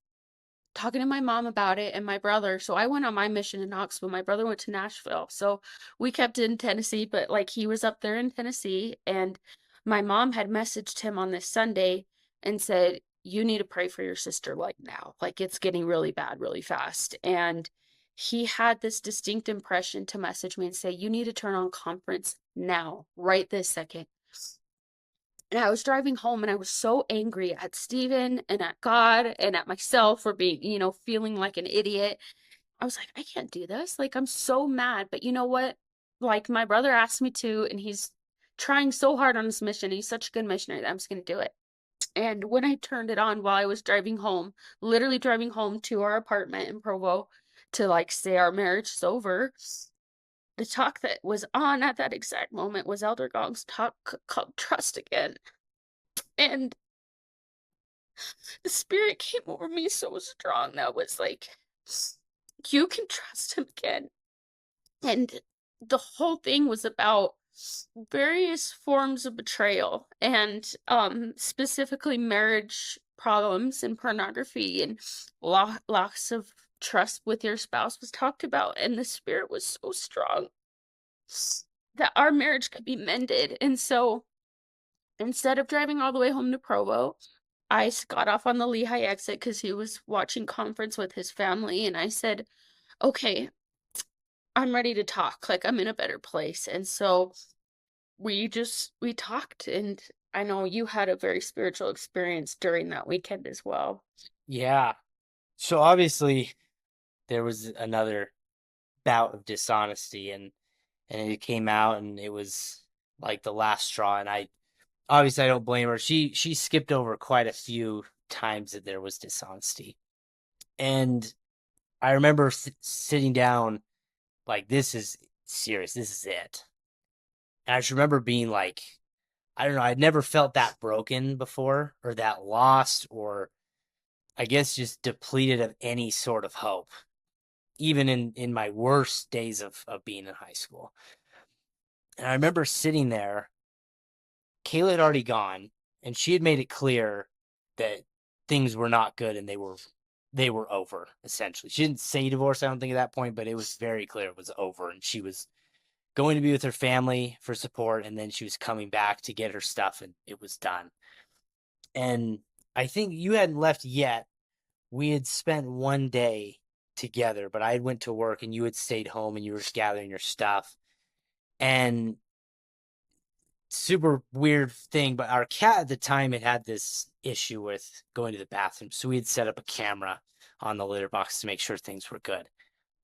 talking to my mom about it and my brother. So I went on my mission in Knoxville. My brother went to Nashville. So we kept in Tennessee, but like he was up there in Tennessee. And my mom had messaged him on this Sunday and said, you need to pray for your sister like now. Like it's getting really bad really fast. And he had this distinct impression to message me and say, you need to turn on conference now, right this second. And I was driving home and I was so angry at Stephen and at God and at myself for being, feeling like an idiot. I was like, I can't do this. Like, I'm so mad. But you know what? Like, my brother asked me to, and he's trying so hard on this mission. He's such a good missionary that I'm just going to do it. And when I turned it on while I was driving home, literally driving home to our apartment in Provo to like say our marriage is over, the talk that was on at that exact moment was Elder Gong's talk called Trust Again. And the spirit came over me so strong that was like, you can trust him again. And the whole thing was about various forms of betrayal and specifically marriage problems and pornography and loss of trust with your spouse was talked about. And the spirit was so strong that our marriage could be mended. And so instead of driving all the way home to Provo, I got off on the Lehi exit because he was watching conference with his family. And I said, okay, I'm ready to talk. Like, I'm in a better place. And so we talked. And I know you had a very spiritual experience during that weekend as well. Yeah. So obviously there was another bout of dishonesty, and it came out, and it was like the last straw. And I don't blame her. She skipped over quite a few times that there was dishonesty. And I remember sitting down like, this is serious. This is it. And I just remember being like, I don't know, I'd never felt that broken before, or that lost, or I guess just depleted of any sort of hope, even in my worst days of being in high school. And I remember sitting there. Kayla had already gone, and she had made it clear that things were not good and they were over, essentially. She didn't say divorce, I don't think, at that point, but it was very clear it was over, and she was going to be with her family for support, and then she was coming back to get her stuff, and it was done. And I think you hadn't left yet. We had spent one day together, but I had went to work and you had stayed home and you were just gathering your stuff. And super weird thing, but our cat at the time had this issue with going to the bathroom. So we had set up a camera on the litter box to make sure things were good.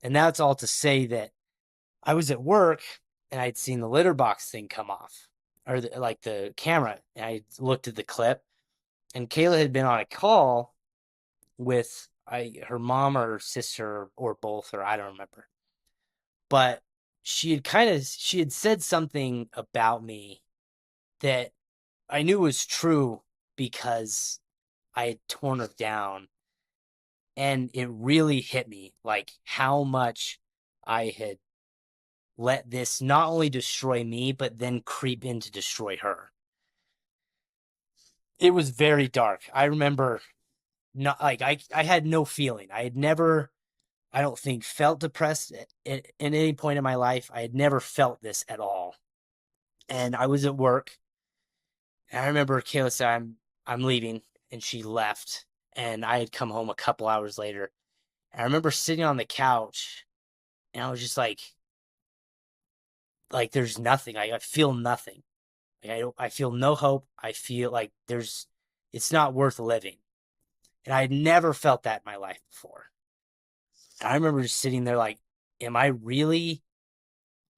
And that's all to say that I was at work and I'd seen the litter box thing come off, or the camera. And I looked at the clip, and Kayla had been on a call with her mom or her sister or both, or I don't remember. But she had said something about me that I knew was true because I had torn her down. And it really hit me, like, how much I had let this not only destroy me, but then creep in to destroy her. It was very dark. I remember not like I had no feeling. I had never, I don't think, felt depressed at any point in my life. I had never felt this at all. And I was at work. And I remember Kayla said, I'm leaving, and she left. And I had come home a couple hours later. And I remember sitting on the couch, and I was just like there's nothing. I feel nothing. Like, I feel no hope. I feel like it's not worth living. And I had never felt that in my life before. And I remember just sitting there like, am I really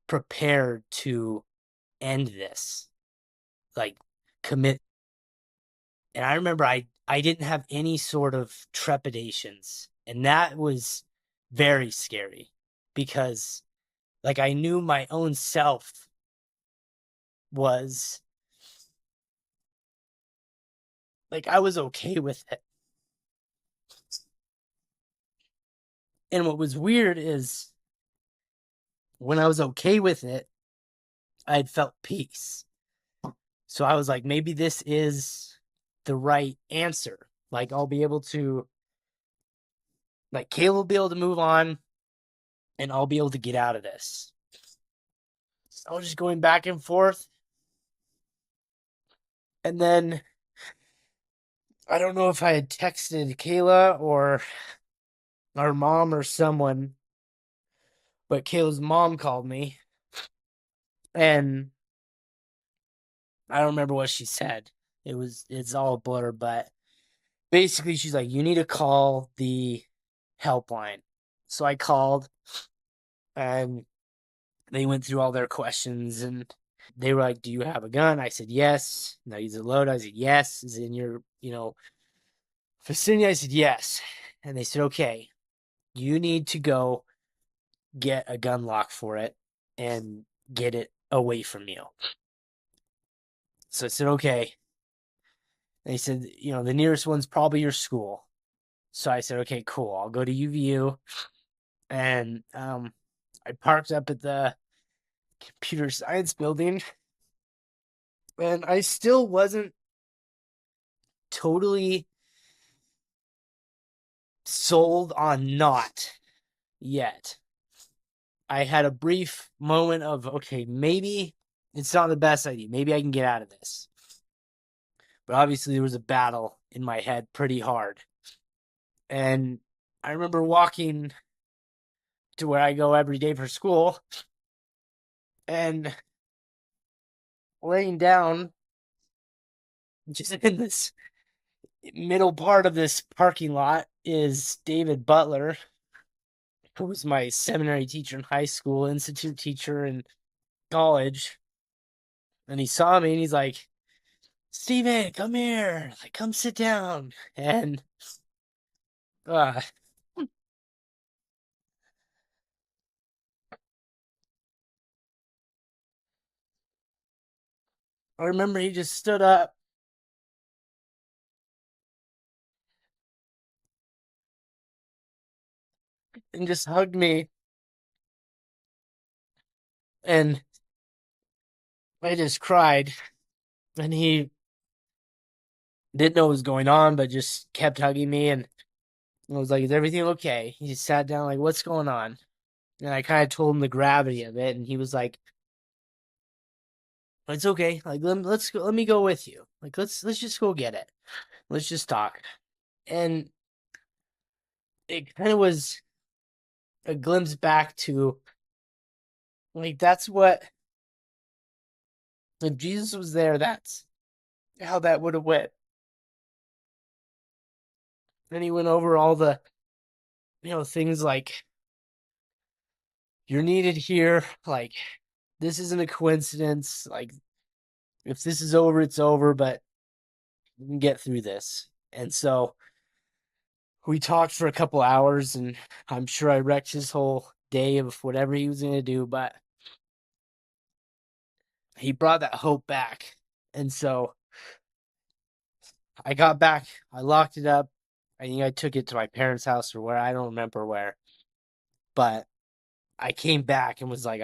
prepared to end this? Like, commit. And I remember I didn't have any sort of trepidations. And that was very scary because, like, I knew my own self was like I was okay with it. And what was weird is when I was okay with it, I'd felt peace. So I was like, maybe this is the right answer. Like I'll be able to, like Kayla will be able to move on and I'll be able to get out of this. So I was just going back and forth. And then I don't know if I had texted Kayla or our mom or someone, but Kayla's mom called me and I don't remember what she said. It's all a blur, but basically she's like, you need to call the helpline. So I called and they went through all their questions and they were like, do you have a gun? I said, yes. Now is it loaded? I said, yes. Is it in your, vicinity? I said, yes. And they said, okay, you need to go get a gun lock for it and get it away from you. So I said, okay. They said, the nearest one's probably your school. So I said, okay, cool. I'll go to UVU. And I parked up at the computer science building. And I still wasn't totally sold on not yet. I had a brief moment of, okay, maybe it's not the best idea. Maybe I can get out of this. But obviously there was a battle in my head pretty hard. And I remember walking to where I go every day for school and laying down just in this middle part of this parking lot is David Butler, who was my seminary teacher in high school, institute teacher in college. And he saw me and he's like, Steven, come here. Like, come sit down. And I remember he just stood up and just hugged me. And I just cried. And he didn't know what was going on, but just kept hugging me. And I was like, is everything okay? He just sat down like, what's going on? And I kind of told him the gravity of it. And he was like, it's okay. Like, let's go, let me go with you. Like, let's just go get it. Let's just talk. And it kind of was a glimpse back to, like, that's what, if Jesus was there, that's how that would have went. And he went over all the, things like, you're needed here. Like, this isn't a coincidence. Like, if this is over, it's over, but we can get through this. And so we talked for a couple hours, and I'm sure I wrecked his whole day of whatever he was going to do, but he brought that hope back. And so I got back, I locked it up. I think I took it to my parents' house or where, I don't remember where. But I came back and was like,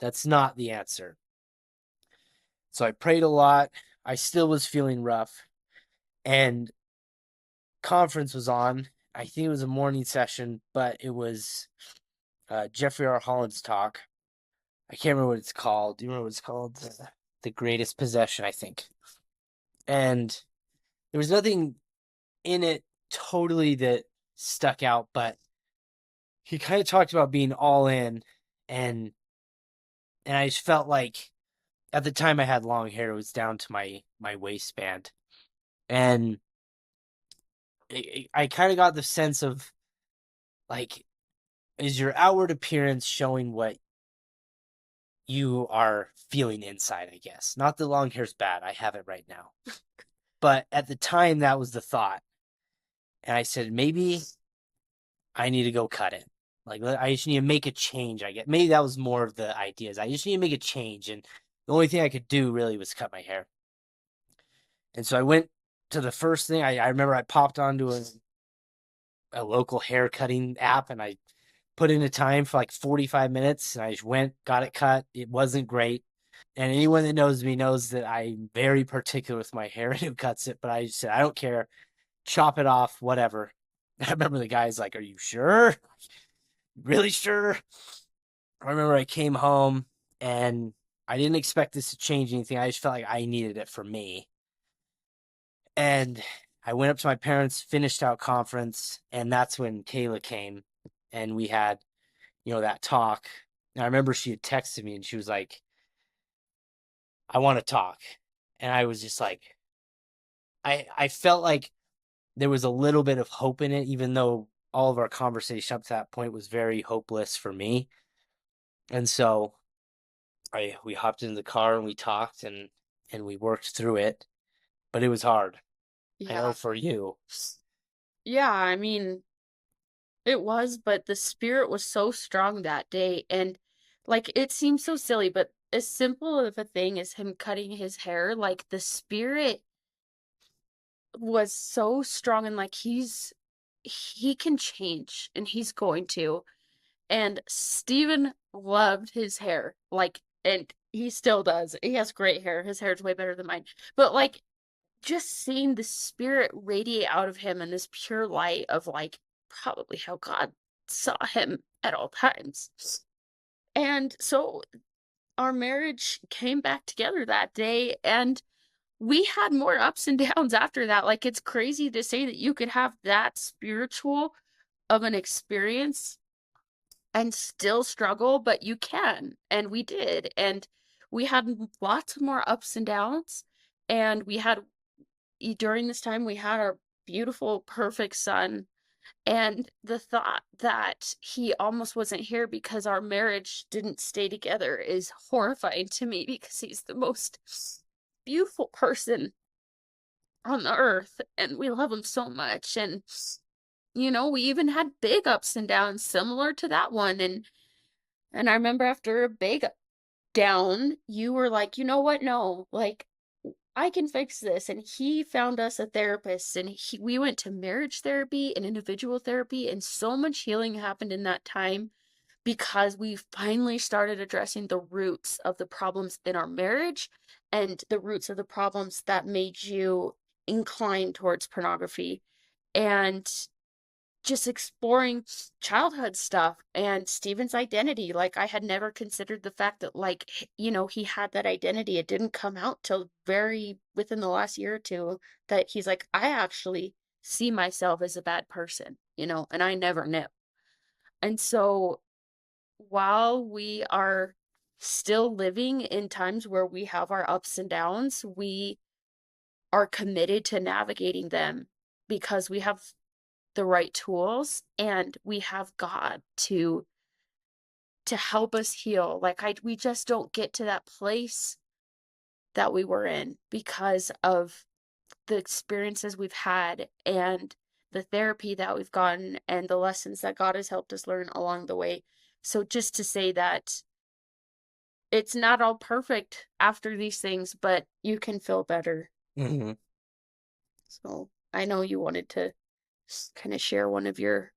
that's not the answer. So I prayed a lot. I still was feeling rough. And conference was on. I think it was a morning session, but it was Jeffrey R. Holland's talk. I can't remember what it's called. Do you remember what it's called? The Greatest Possession, I think. And there was nothing in it totally that stuck out, but he kind of talked about being all in, and I just felt like at the time I had long hair. It was down to my waistband, and I kind of got the sense of, like, is your outward appearance showing what you are feeling inside, I guess. Not that long hair's bad. I have it right now. But at the time, that was the thought. And I said, maybe I need to go cut it. Like, I just need to make a change, I guess. Maybe that was more of the ideas. I just need to make a change. And the only thing I could do really was cut my hair. And so I went to the first thing. I remember I popped onto a local hair cutting app, and I put in a time for like 45 minutes, and I just went, got it cut. It wasn't great. And anyone that knows me knows that I'm very particular with my hair and who cuts it, but I just said, I don't care. Chop it off, whatever. I remember the guy's like, "Are you sure? Really sure?" I remember I came home and I didn't expect this to change anything. I just felt like I needed it for me. And I went up to my parents, finished out conference, and that's when Kayla came and we had, that talk. And I remember she had texted me and she was like, "I want to talk." And I was just like, I felt like there was a little bit of hope in it, even though all of our conversation up to that point was very hopeless for me. And so we hopped into the car and we talked and we worked through it, but it was hard. I know Yeah. for you. Yeah, I mean, it was, but the spirit was so strong that day. And like, it seems so silly, but as simple of a thing as him cutting his hair, like, the spirit was so strong, and like, he can change and he's going to. And Steven loved his hair, like, and he still does. He has great hair. His hair is way better than mine. But like, just seeing the spirit radiate out of him and this pure light of like probably how God saw him at all times. And so our marriage came back together that day, and we had more ups and downs after that. Like, it's crazy to say that you could have that spiritual of an experience and still struggle, but you can. And we did. And we had lots more ups and downs. And during this time, we had our beautiful, perfect son. And the thought that he almost wasn't here because our marriage didn't stay together is horrifying to me, because he's the most beautiful person on the earth and we love him so much. And we even had big ups and downs similar to that one. And I remember after a big down, you were like, "You know what? No, like, I can fix this." And he found us a therapist, and we went to marriage therapy and individual therapy, and so much healing happened in that time because we finally started addressing the roots of the problems in our marriage and the roots of the problems that made you incline towards pornography, and just exploring childhood stuff and Steven's identity. Like, I had never considered the fact that, like, he had that identity. It didn't come out till very within the last year or two that he's like, "I actually see myself as a bad person," and I never knew. And so while we are still living in times where we have our ups and downs, we are committed to navigating them because we have the right tools and we have God to help us heal. Like, we just don't get to that place that we were in because of the experiences we've had and the therapy that we've gotten and the lessons that God has helped us learn along the way. So just to say that it's not all perfect after these things, but you can feel better. Mm-hmm. So I know you wanted to kind of share one of your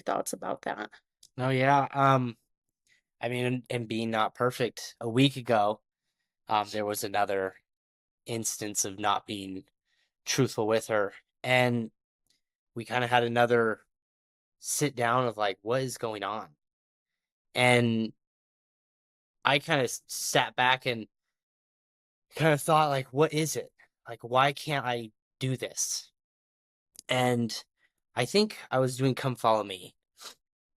thoughts about that. No, yeah. I mean, and being not perfect, a week ago, there was another instance of not being truthful with her. And we kind of had another sit down of like, what is going on? And I kind of sat back and kind of thought, like, what is it? Like, why can't I do this? And I think I was doing Come Follow Me,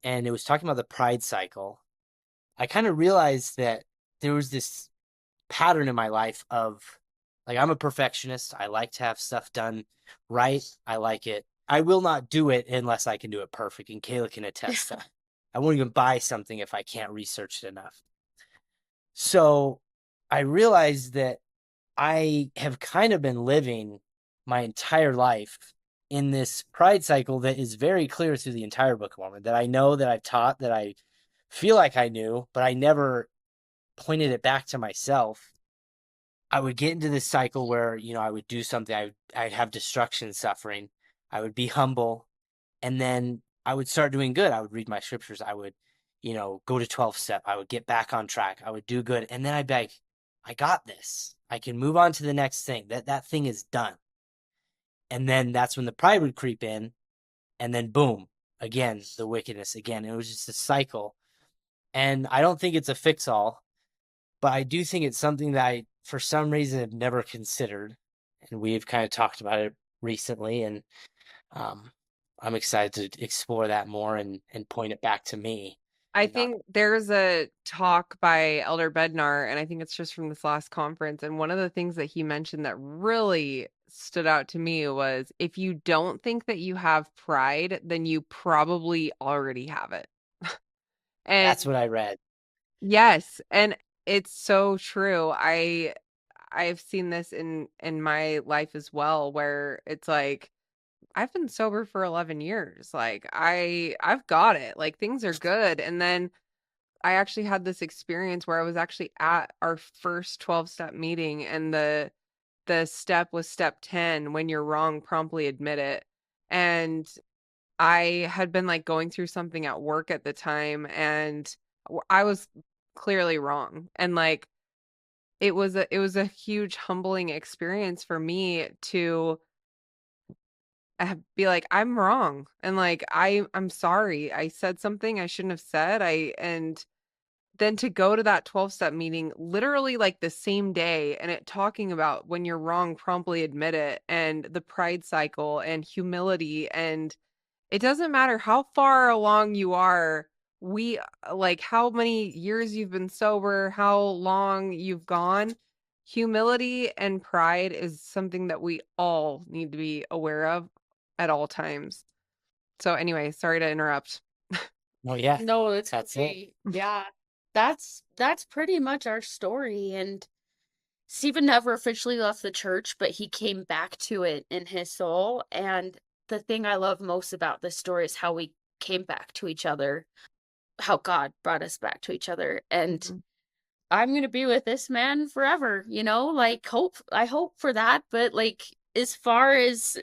and it was talking about the pride cycle. I kind of realized that there was this pattern in my life of, like, I'm a perfectionist. I like to have stuff done right. I like it. I will not do it unless I can do it perfect. And Kayla can attest to that. I won't even buy something if I can't research it enough. So I realized that I have kind of been living my entire life in this pride cycle that is very clear through the entire Book of Mormon, that I know, that I've taught, that I feel like I knew, but I never pointed it back to myself. I would get into this cycle where, I would do something, I'd have destruction, suffering. I would be humble, and then I would start doing good. I would read my scriptures. I would, go to 12 step. I would get back on track. I would do good. And then I'd be like, I got this. I can move on to the next thing. That thing is done. And then that's when the pride would creep in, and then boom, again, the wickedness again. It was just a cycle. And I don't think it's a fix all, but I do think it's something that I, for some reason, have never considered. And we've kind of talked about it recently. And I'm excited to explore that more and point it back to me. I And not, think there's a talk by Elder Bednar, and I think it's just from this last conference. And one of the things that he mentioned that really stood out to me was if you don't think that you have pride, then you probably already have it. And that's what I read. yes, and it's so true. I've seen this in my life as well, where it's like I've been sober for 11 years. Like I've got it. Like things are good. And then I actually had this experience where I was actually at our first 12-step meeting, and the step was step 10, when you're wrong, promptly admit it. And I had been like going through something at work at the time, and I was clearly wrong. And like it was a huge humbling experience for me to be like, I'm wrong, and like I'm sorry. I said something I shouldn't have said. And then to go to that 12-step meeting literally like the same day, and it talking about when you're wrong, promptly admit it, and the pride cycle and humility. And it doesn't matter how far along you are, we like how many years you've been sober, how long you've gone. Humility and pride is something that we all need to be aware of at all times. So anyway, sorry to interrupt. Oh yeah, No, that's that's it. great. Yeah. That's pretty much our story. And Stephen never officially left the church, but he came back to it in his soul. And the thing I love most about this story is how we came back to each other, how God brought us back to each other. And Mhm. I'm gonna be with this man forever, like I hope for that, but like as far as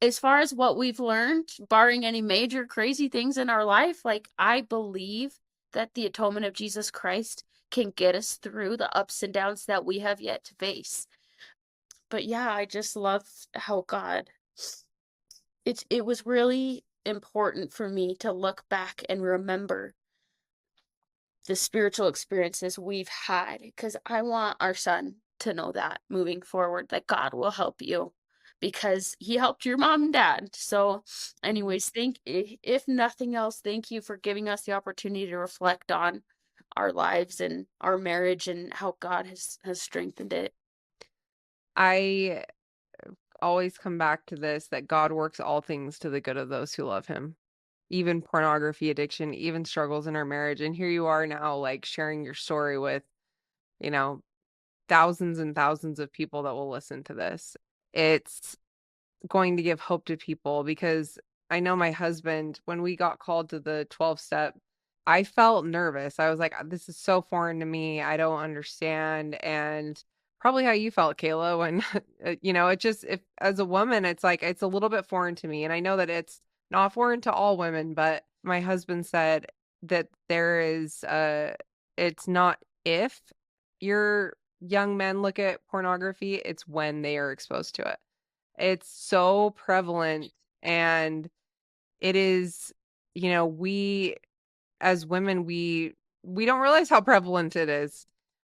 as far as what we've learned, barring any major crazy things in our life, like I believe that the atonement of Jesus Christ can get us through the ups and downs that we have yet to face. But yeah, I just love how God, it was really important for me to look back and remember the spiritual experiences we've had, because I want our son to know that moving forward, that God will help you because he helped your mom and dad. So anyways, if nothing else, thank you for giving us the opportunity to reflect on our lives and our marriage and how God has strengthened it. I always come back to this, that God works all things to the good of those who love him. Even pornography addiction, even struggles in our marriage. And here you are now, like sharing your story with, you know, thousands and thousands of people that will listen to this. It's going to give hope to people, because I know my husband, when we got called to the 12 step, I felt nervous. I was like, this is so foreign to me. I don't understand. And probably how you felt, Kayla, when, it just, if as a woman, it's like, it's a little bit foreign to me. And I know that it's not foreign to all women, but my husband said that it's not if your young men look at pornography, it's when they are exposed to it. It's so prevalent, and it is, we as women, we don't realize how prevalent it is,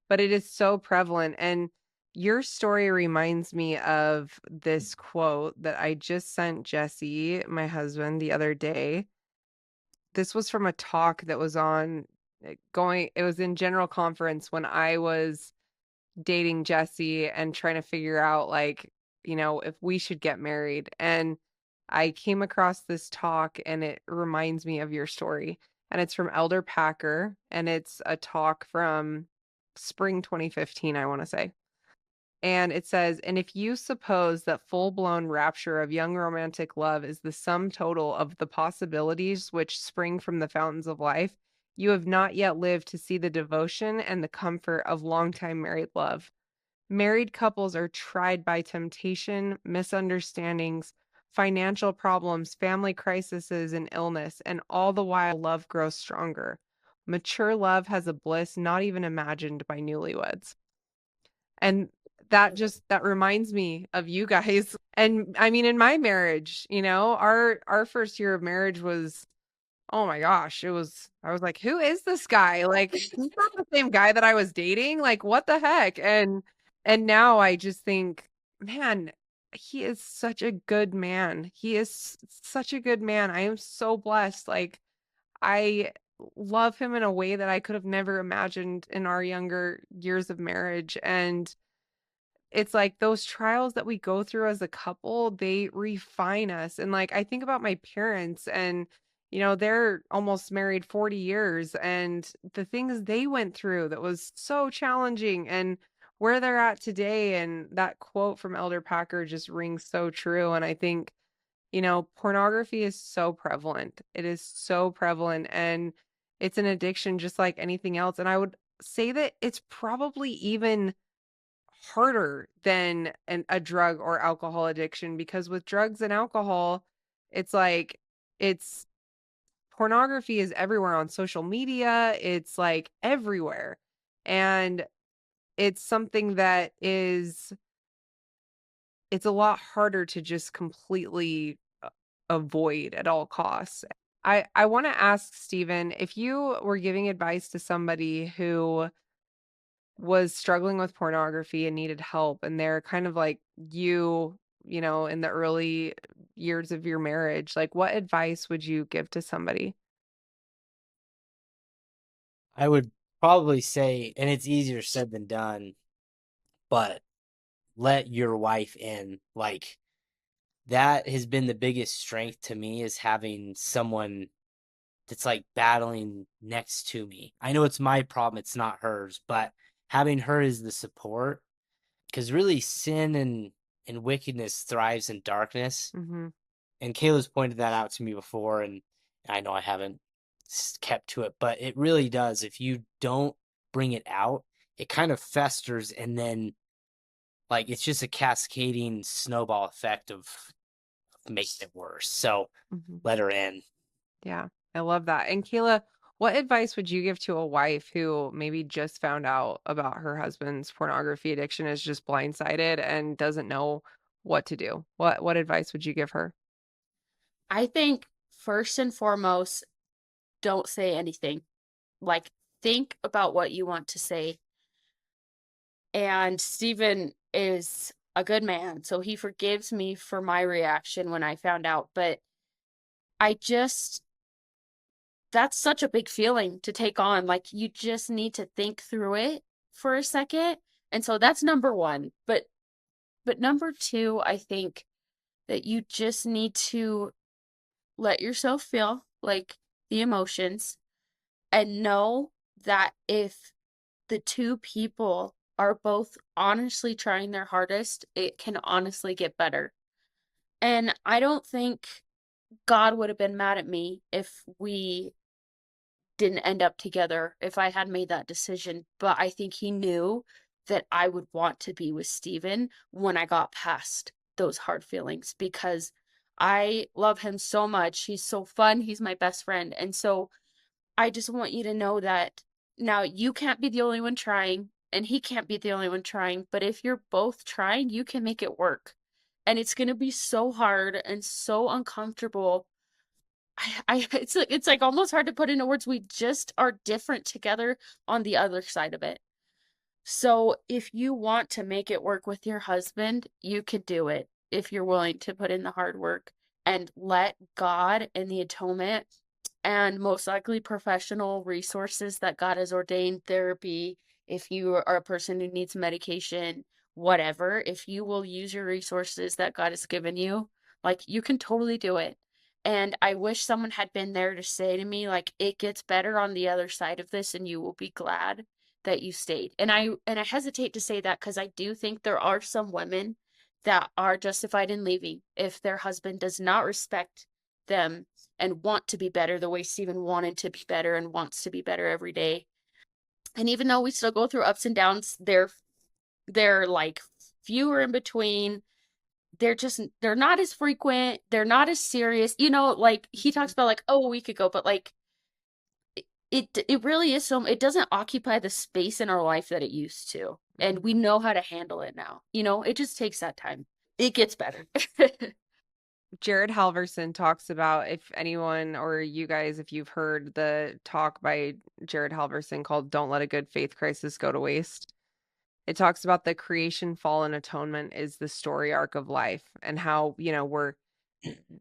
but it is so prevalent. And your story reminds me of this quote that I just sent Jesse, my husband, the other day. This was from a talk that was on it was in general conference when I was dating Jesse and trying to figure out, like, if we should get married. And I came across this talk, and it reminds me of your story. And it's from Elder Packer, and it's a talk from spring 2015, I want to say. And it says, and if you suppose that full-blown rapture of young romantic love is the sum total of the possibilities which spring from the fountains of life, You have not yet lived to see the devotion and the comfort of longtime married love. Married couples are tried by temptation, misunderstandings, financial problems, family crises, and illness, and all the while love grows stronger. Mature love has a bliss not even imagined by newlyweds. And that reminds me of you guys. And I mean, in my marriage, our first year of marriage was, oh my gosh, I was like, who is this guy? Like, he's not the same guy that I was dating. Like, what the heck? And now I just think, man, he is such a good man. He is such a good man. I am so blessed. Like, I love him in a way that I could have never imagined in our younger years of marriage. And it's like those trials that we go through as a couple, they refine us. And like I think about my parents and they're almost married 40 years and the things they went through that was so challenging and where they're at today. And that quote from Elder Packer just rings so true. And I think, pornography is so prevalent. It is so prevalent and it's an addiction just like anything else. And I would say that it's probably even harder than a drug or alcohol addiction because with drugs and alcohol, it's like it's pornography is everywhere on social media. It's like everywhere. And it's something that it's a lot harder to just completely avoid at all costs. I want to ask Stephen, if you were giving advice to somebody who was struggling with pornography and needed help and they're kind of like in the early years of your marriage, like what advice would you give to somebody? I would probably say, and it's easier said than done, but let your wife in. Like, that has been the biggest strength to me, is having someone that's like battling next to me. I know it's my problem, it's not hers, but having her as the support, because really sin and wickedness thrives in darkness. Mm-hmm. And Kayla's pointed that out to me before, and I know I haven't kept to it, but it really does. If you don't bring it out, it kind of festers, and then like it's just a cascading snowball effect of making it worse. So Mm-hmm. let her in. Yeah, I love that. And Kayla, what advice would you give to a wife who maybe just found out about her husband's pornography addiction, is just blindsided and doesn't know what to do? What advice would you give her? I think first and foremost, don't say anything. Like, think about what you want to say. And Stephen is a good man, so he forgives me for my reaction when I found out. But I just, that's such a big feeling to take on. Like, you just need to think through it for a second. And so that's number one. But number two, I think that you just need to let yourself feel like the emotions and know that if the two people are both honestly trying their hardest, it can honestly get better. And I don't think God would have been mad at me if we didn't end up together, if I had made that decision. But I think he knew that I would want to be with Steven when I got past those hard feelings because I love him so much. He's so fun. He's my best friend. And so I just want you to know that now you can't be the only one trying, and he can't be the only one trying. But if you're both trying, you can make it work. And it's going to be so hard and so uncomfortable. It's like almost hard to put into words. We just are different together on the other side of it. So if you want to make it work with your husband, you could do it if you're willing to put in the hard work and let God and the atonement and most likely professional resources that God has ordained, therapy, if you are a person who needs medication, whatever, if you will use your resources that God has given you, like you can totally do it. And I wish someone had been there to say to me, like, it gets better on the other side of this and you will be glad that you stayed. And I hesitate to say that because I do think there are some women that are justified in leaving if their husband does not respect them and want to be better the way Stephen wanted to be better and wants to be better every day. And even though we still go through ups and downs, they're like fewer in between. They're not as frequent, they're not as serious. Like he talks about like, oh, a week ago, but like it really is so it doesn't occupy the space in our life that it used to. And we know how to handle it now. It just takes that time. It gets better. Jared Halverson talks about, if anyone or you guys, if you've heard the talk by Jared Halverson called Don't Let a Good Faith Crisis Go to Waste. It talks about the creation, fall, and atonement is the story arc of life, and how,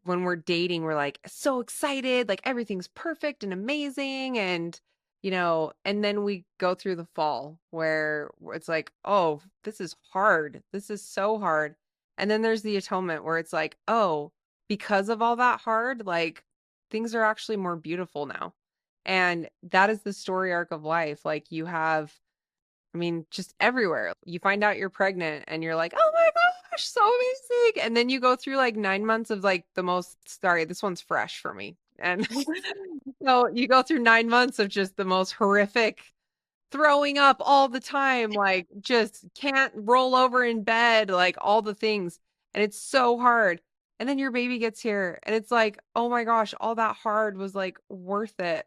when we're dating, we're like so excited, like everything's perfect and amazing. And, and then we go through the fall where it's like, oh, this is hard. This is so hard. And then there's the atonement where it's like, oh, because of all that hard, like things are actually more beautiful now. And that is the story arc of life. Like you have, just everywhere. You find out you're pregnant and you're like, oh my gosh, so amazing. And then you go through like 9 months of like sorry, this one's fresh for me. And so you go through 9 months of just the most horrific throwing up all the time, like just can't roll over in bed, like all the things. And it's so hard. And then your baby gets here and it's like, oh my gosh, all that hard was like worth it.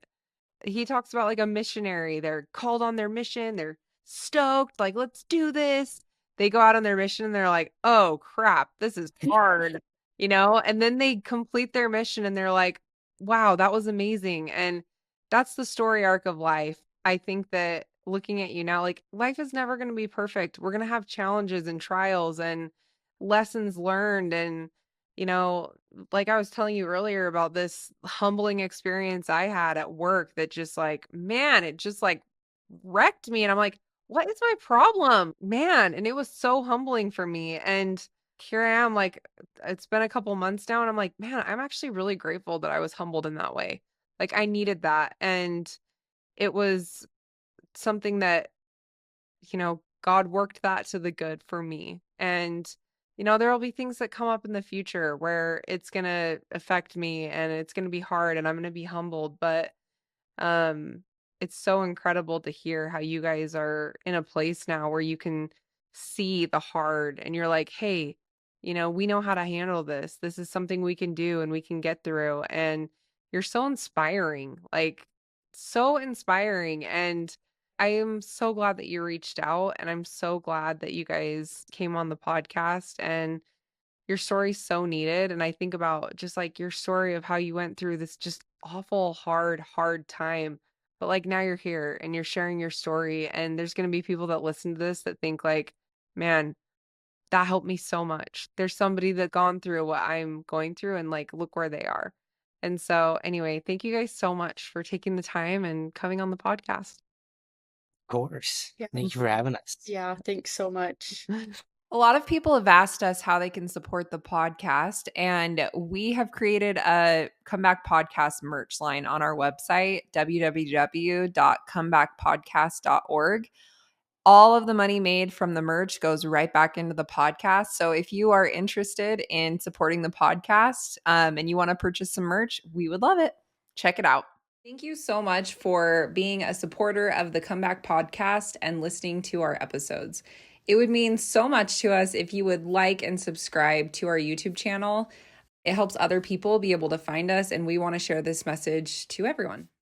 He talks about like a missionary. They're called on their mission. They're stoked, like, let's do this. They go out on their mission and they're like, oh crap, this is hard, and then they complete their mission and they're like, wow, that was amazing. And that's the story arc of life. I think that looking at you now, like life is never going to be perfect. We're going to have challenges and trials and lessons learned. And, like I was telling you earlier about this humbling experience I had at work that just like, man, it just like wrecked me. And I'm like, what is my problem, man? And it was so humbling for me. And here I am, like, it's been a couple months now, and I'm like, man, I'm actually really grateful that I was humbled in that way. Like, I needed that. And it was something that, God worked that to the good for me. And, there will be things that come up in the future where it's going to affect me and it's going to be hard and I'm going to be humbled. But, um, it's so incredible to hear how you guys are in a place now where you can see the hard and you're like, hey, we know how to handle this. This is something we can do and we can get through. And you're so inspiring, like so inspiring. And I am so glad that you reached out and I'm so glad that you guys came on the podcast, and your story's so needed. And I think about just like your story of how you went through this just awful, hard time. But like now you're here and you're sharing your story, and there's going to be people that listen to this that think like, man, that helped me so much. There's somebody that's gone through what I'm going through and like, look where they are. And so anyway, thank you guys so much for taking the time and coming on the podcast. Of course. Yeah. Thank you for having us. Yeah, thanks so much. A lot of people have asked us how they can support the podcast, and we have created a Comeback Podcast merch line on our website, www.comebackpodcast.org. All of the money made from the merch goes right back into the podcast. So if you are interested in supporting the podcast, and you want to purchase some merch, we would love it. Check it out. Thank you so much for being a supporter of the Comeback Podcast and listening to our episodes. It would mean so much to us if you would like and subscribe to our YouTube channel. It helps other people be able to find us, and we want to share this message to everyone.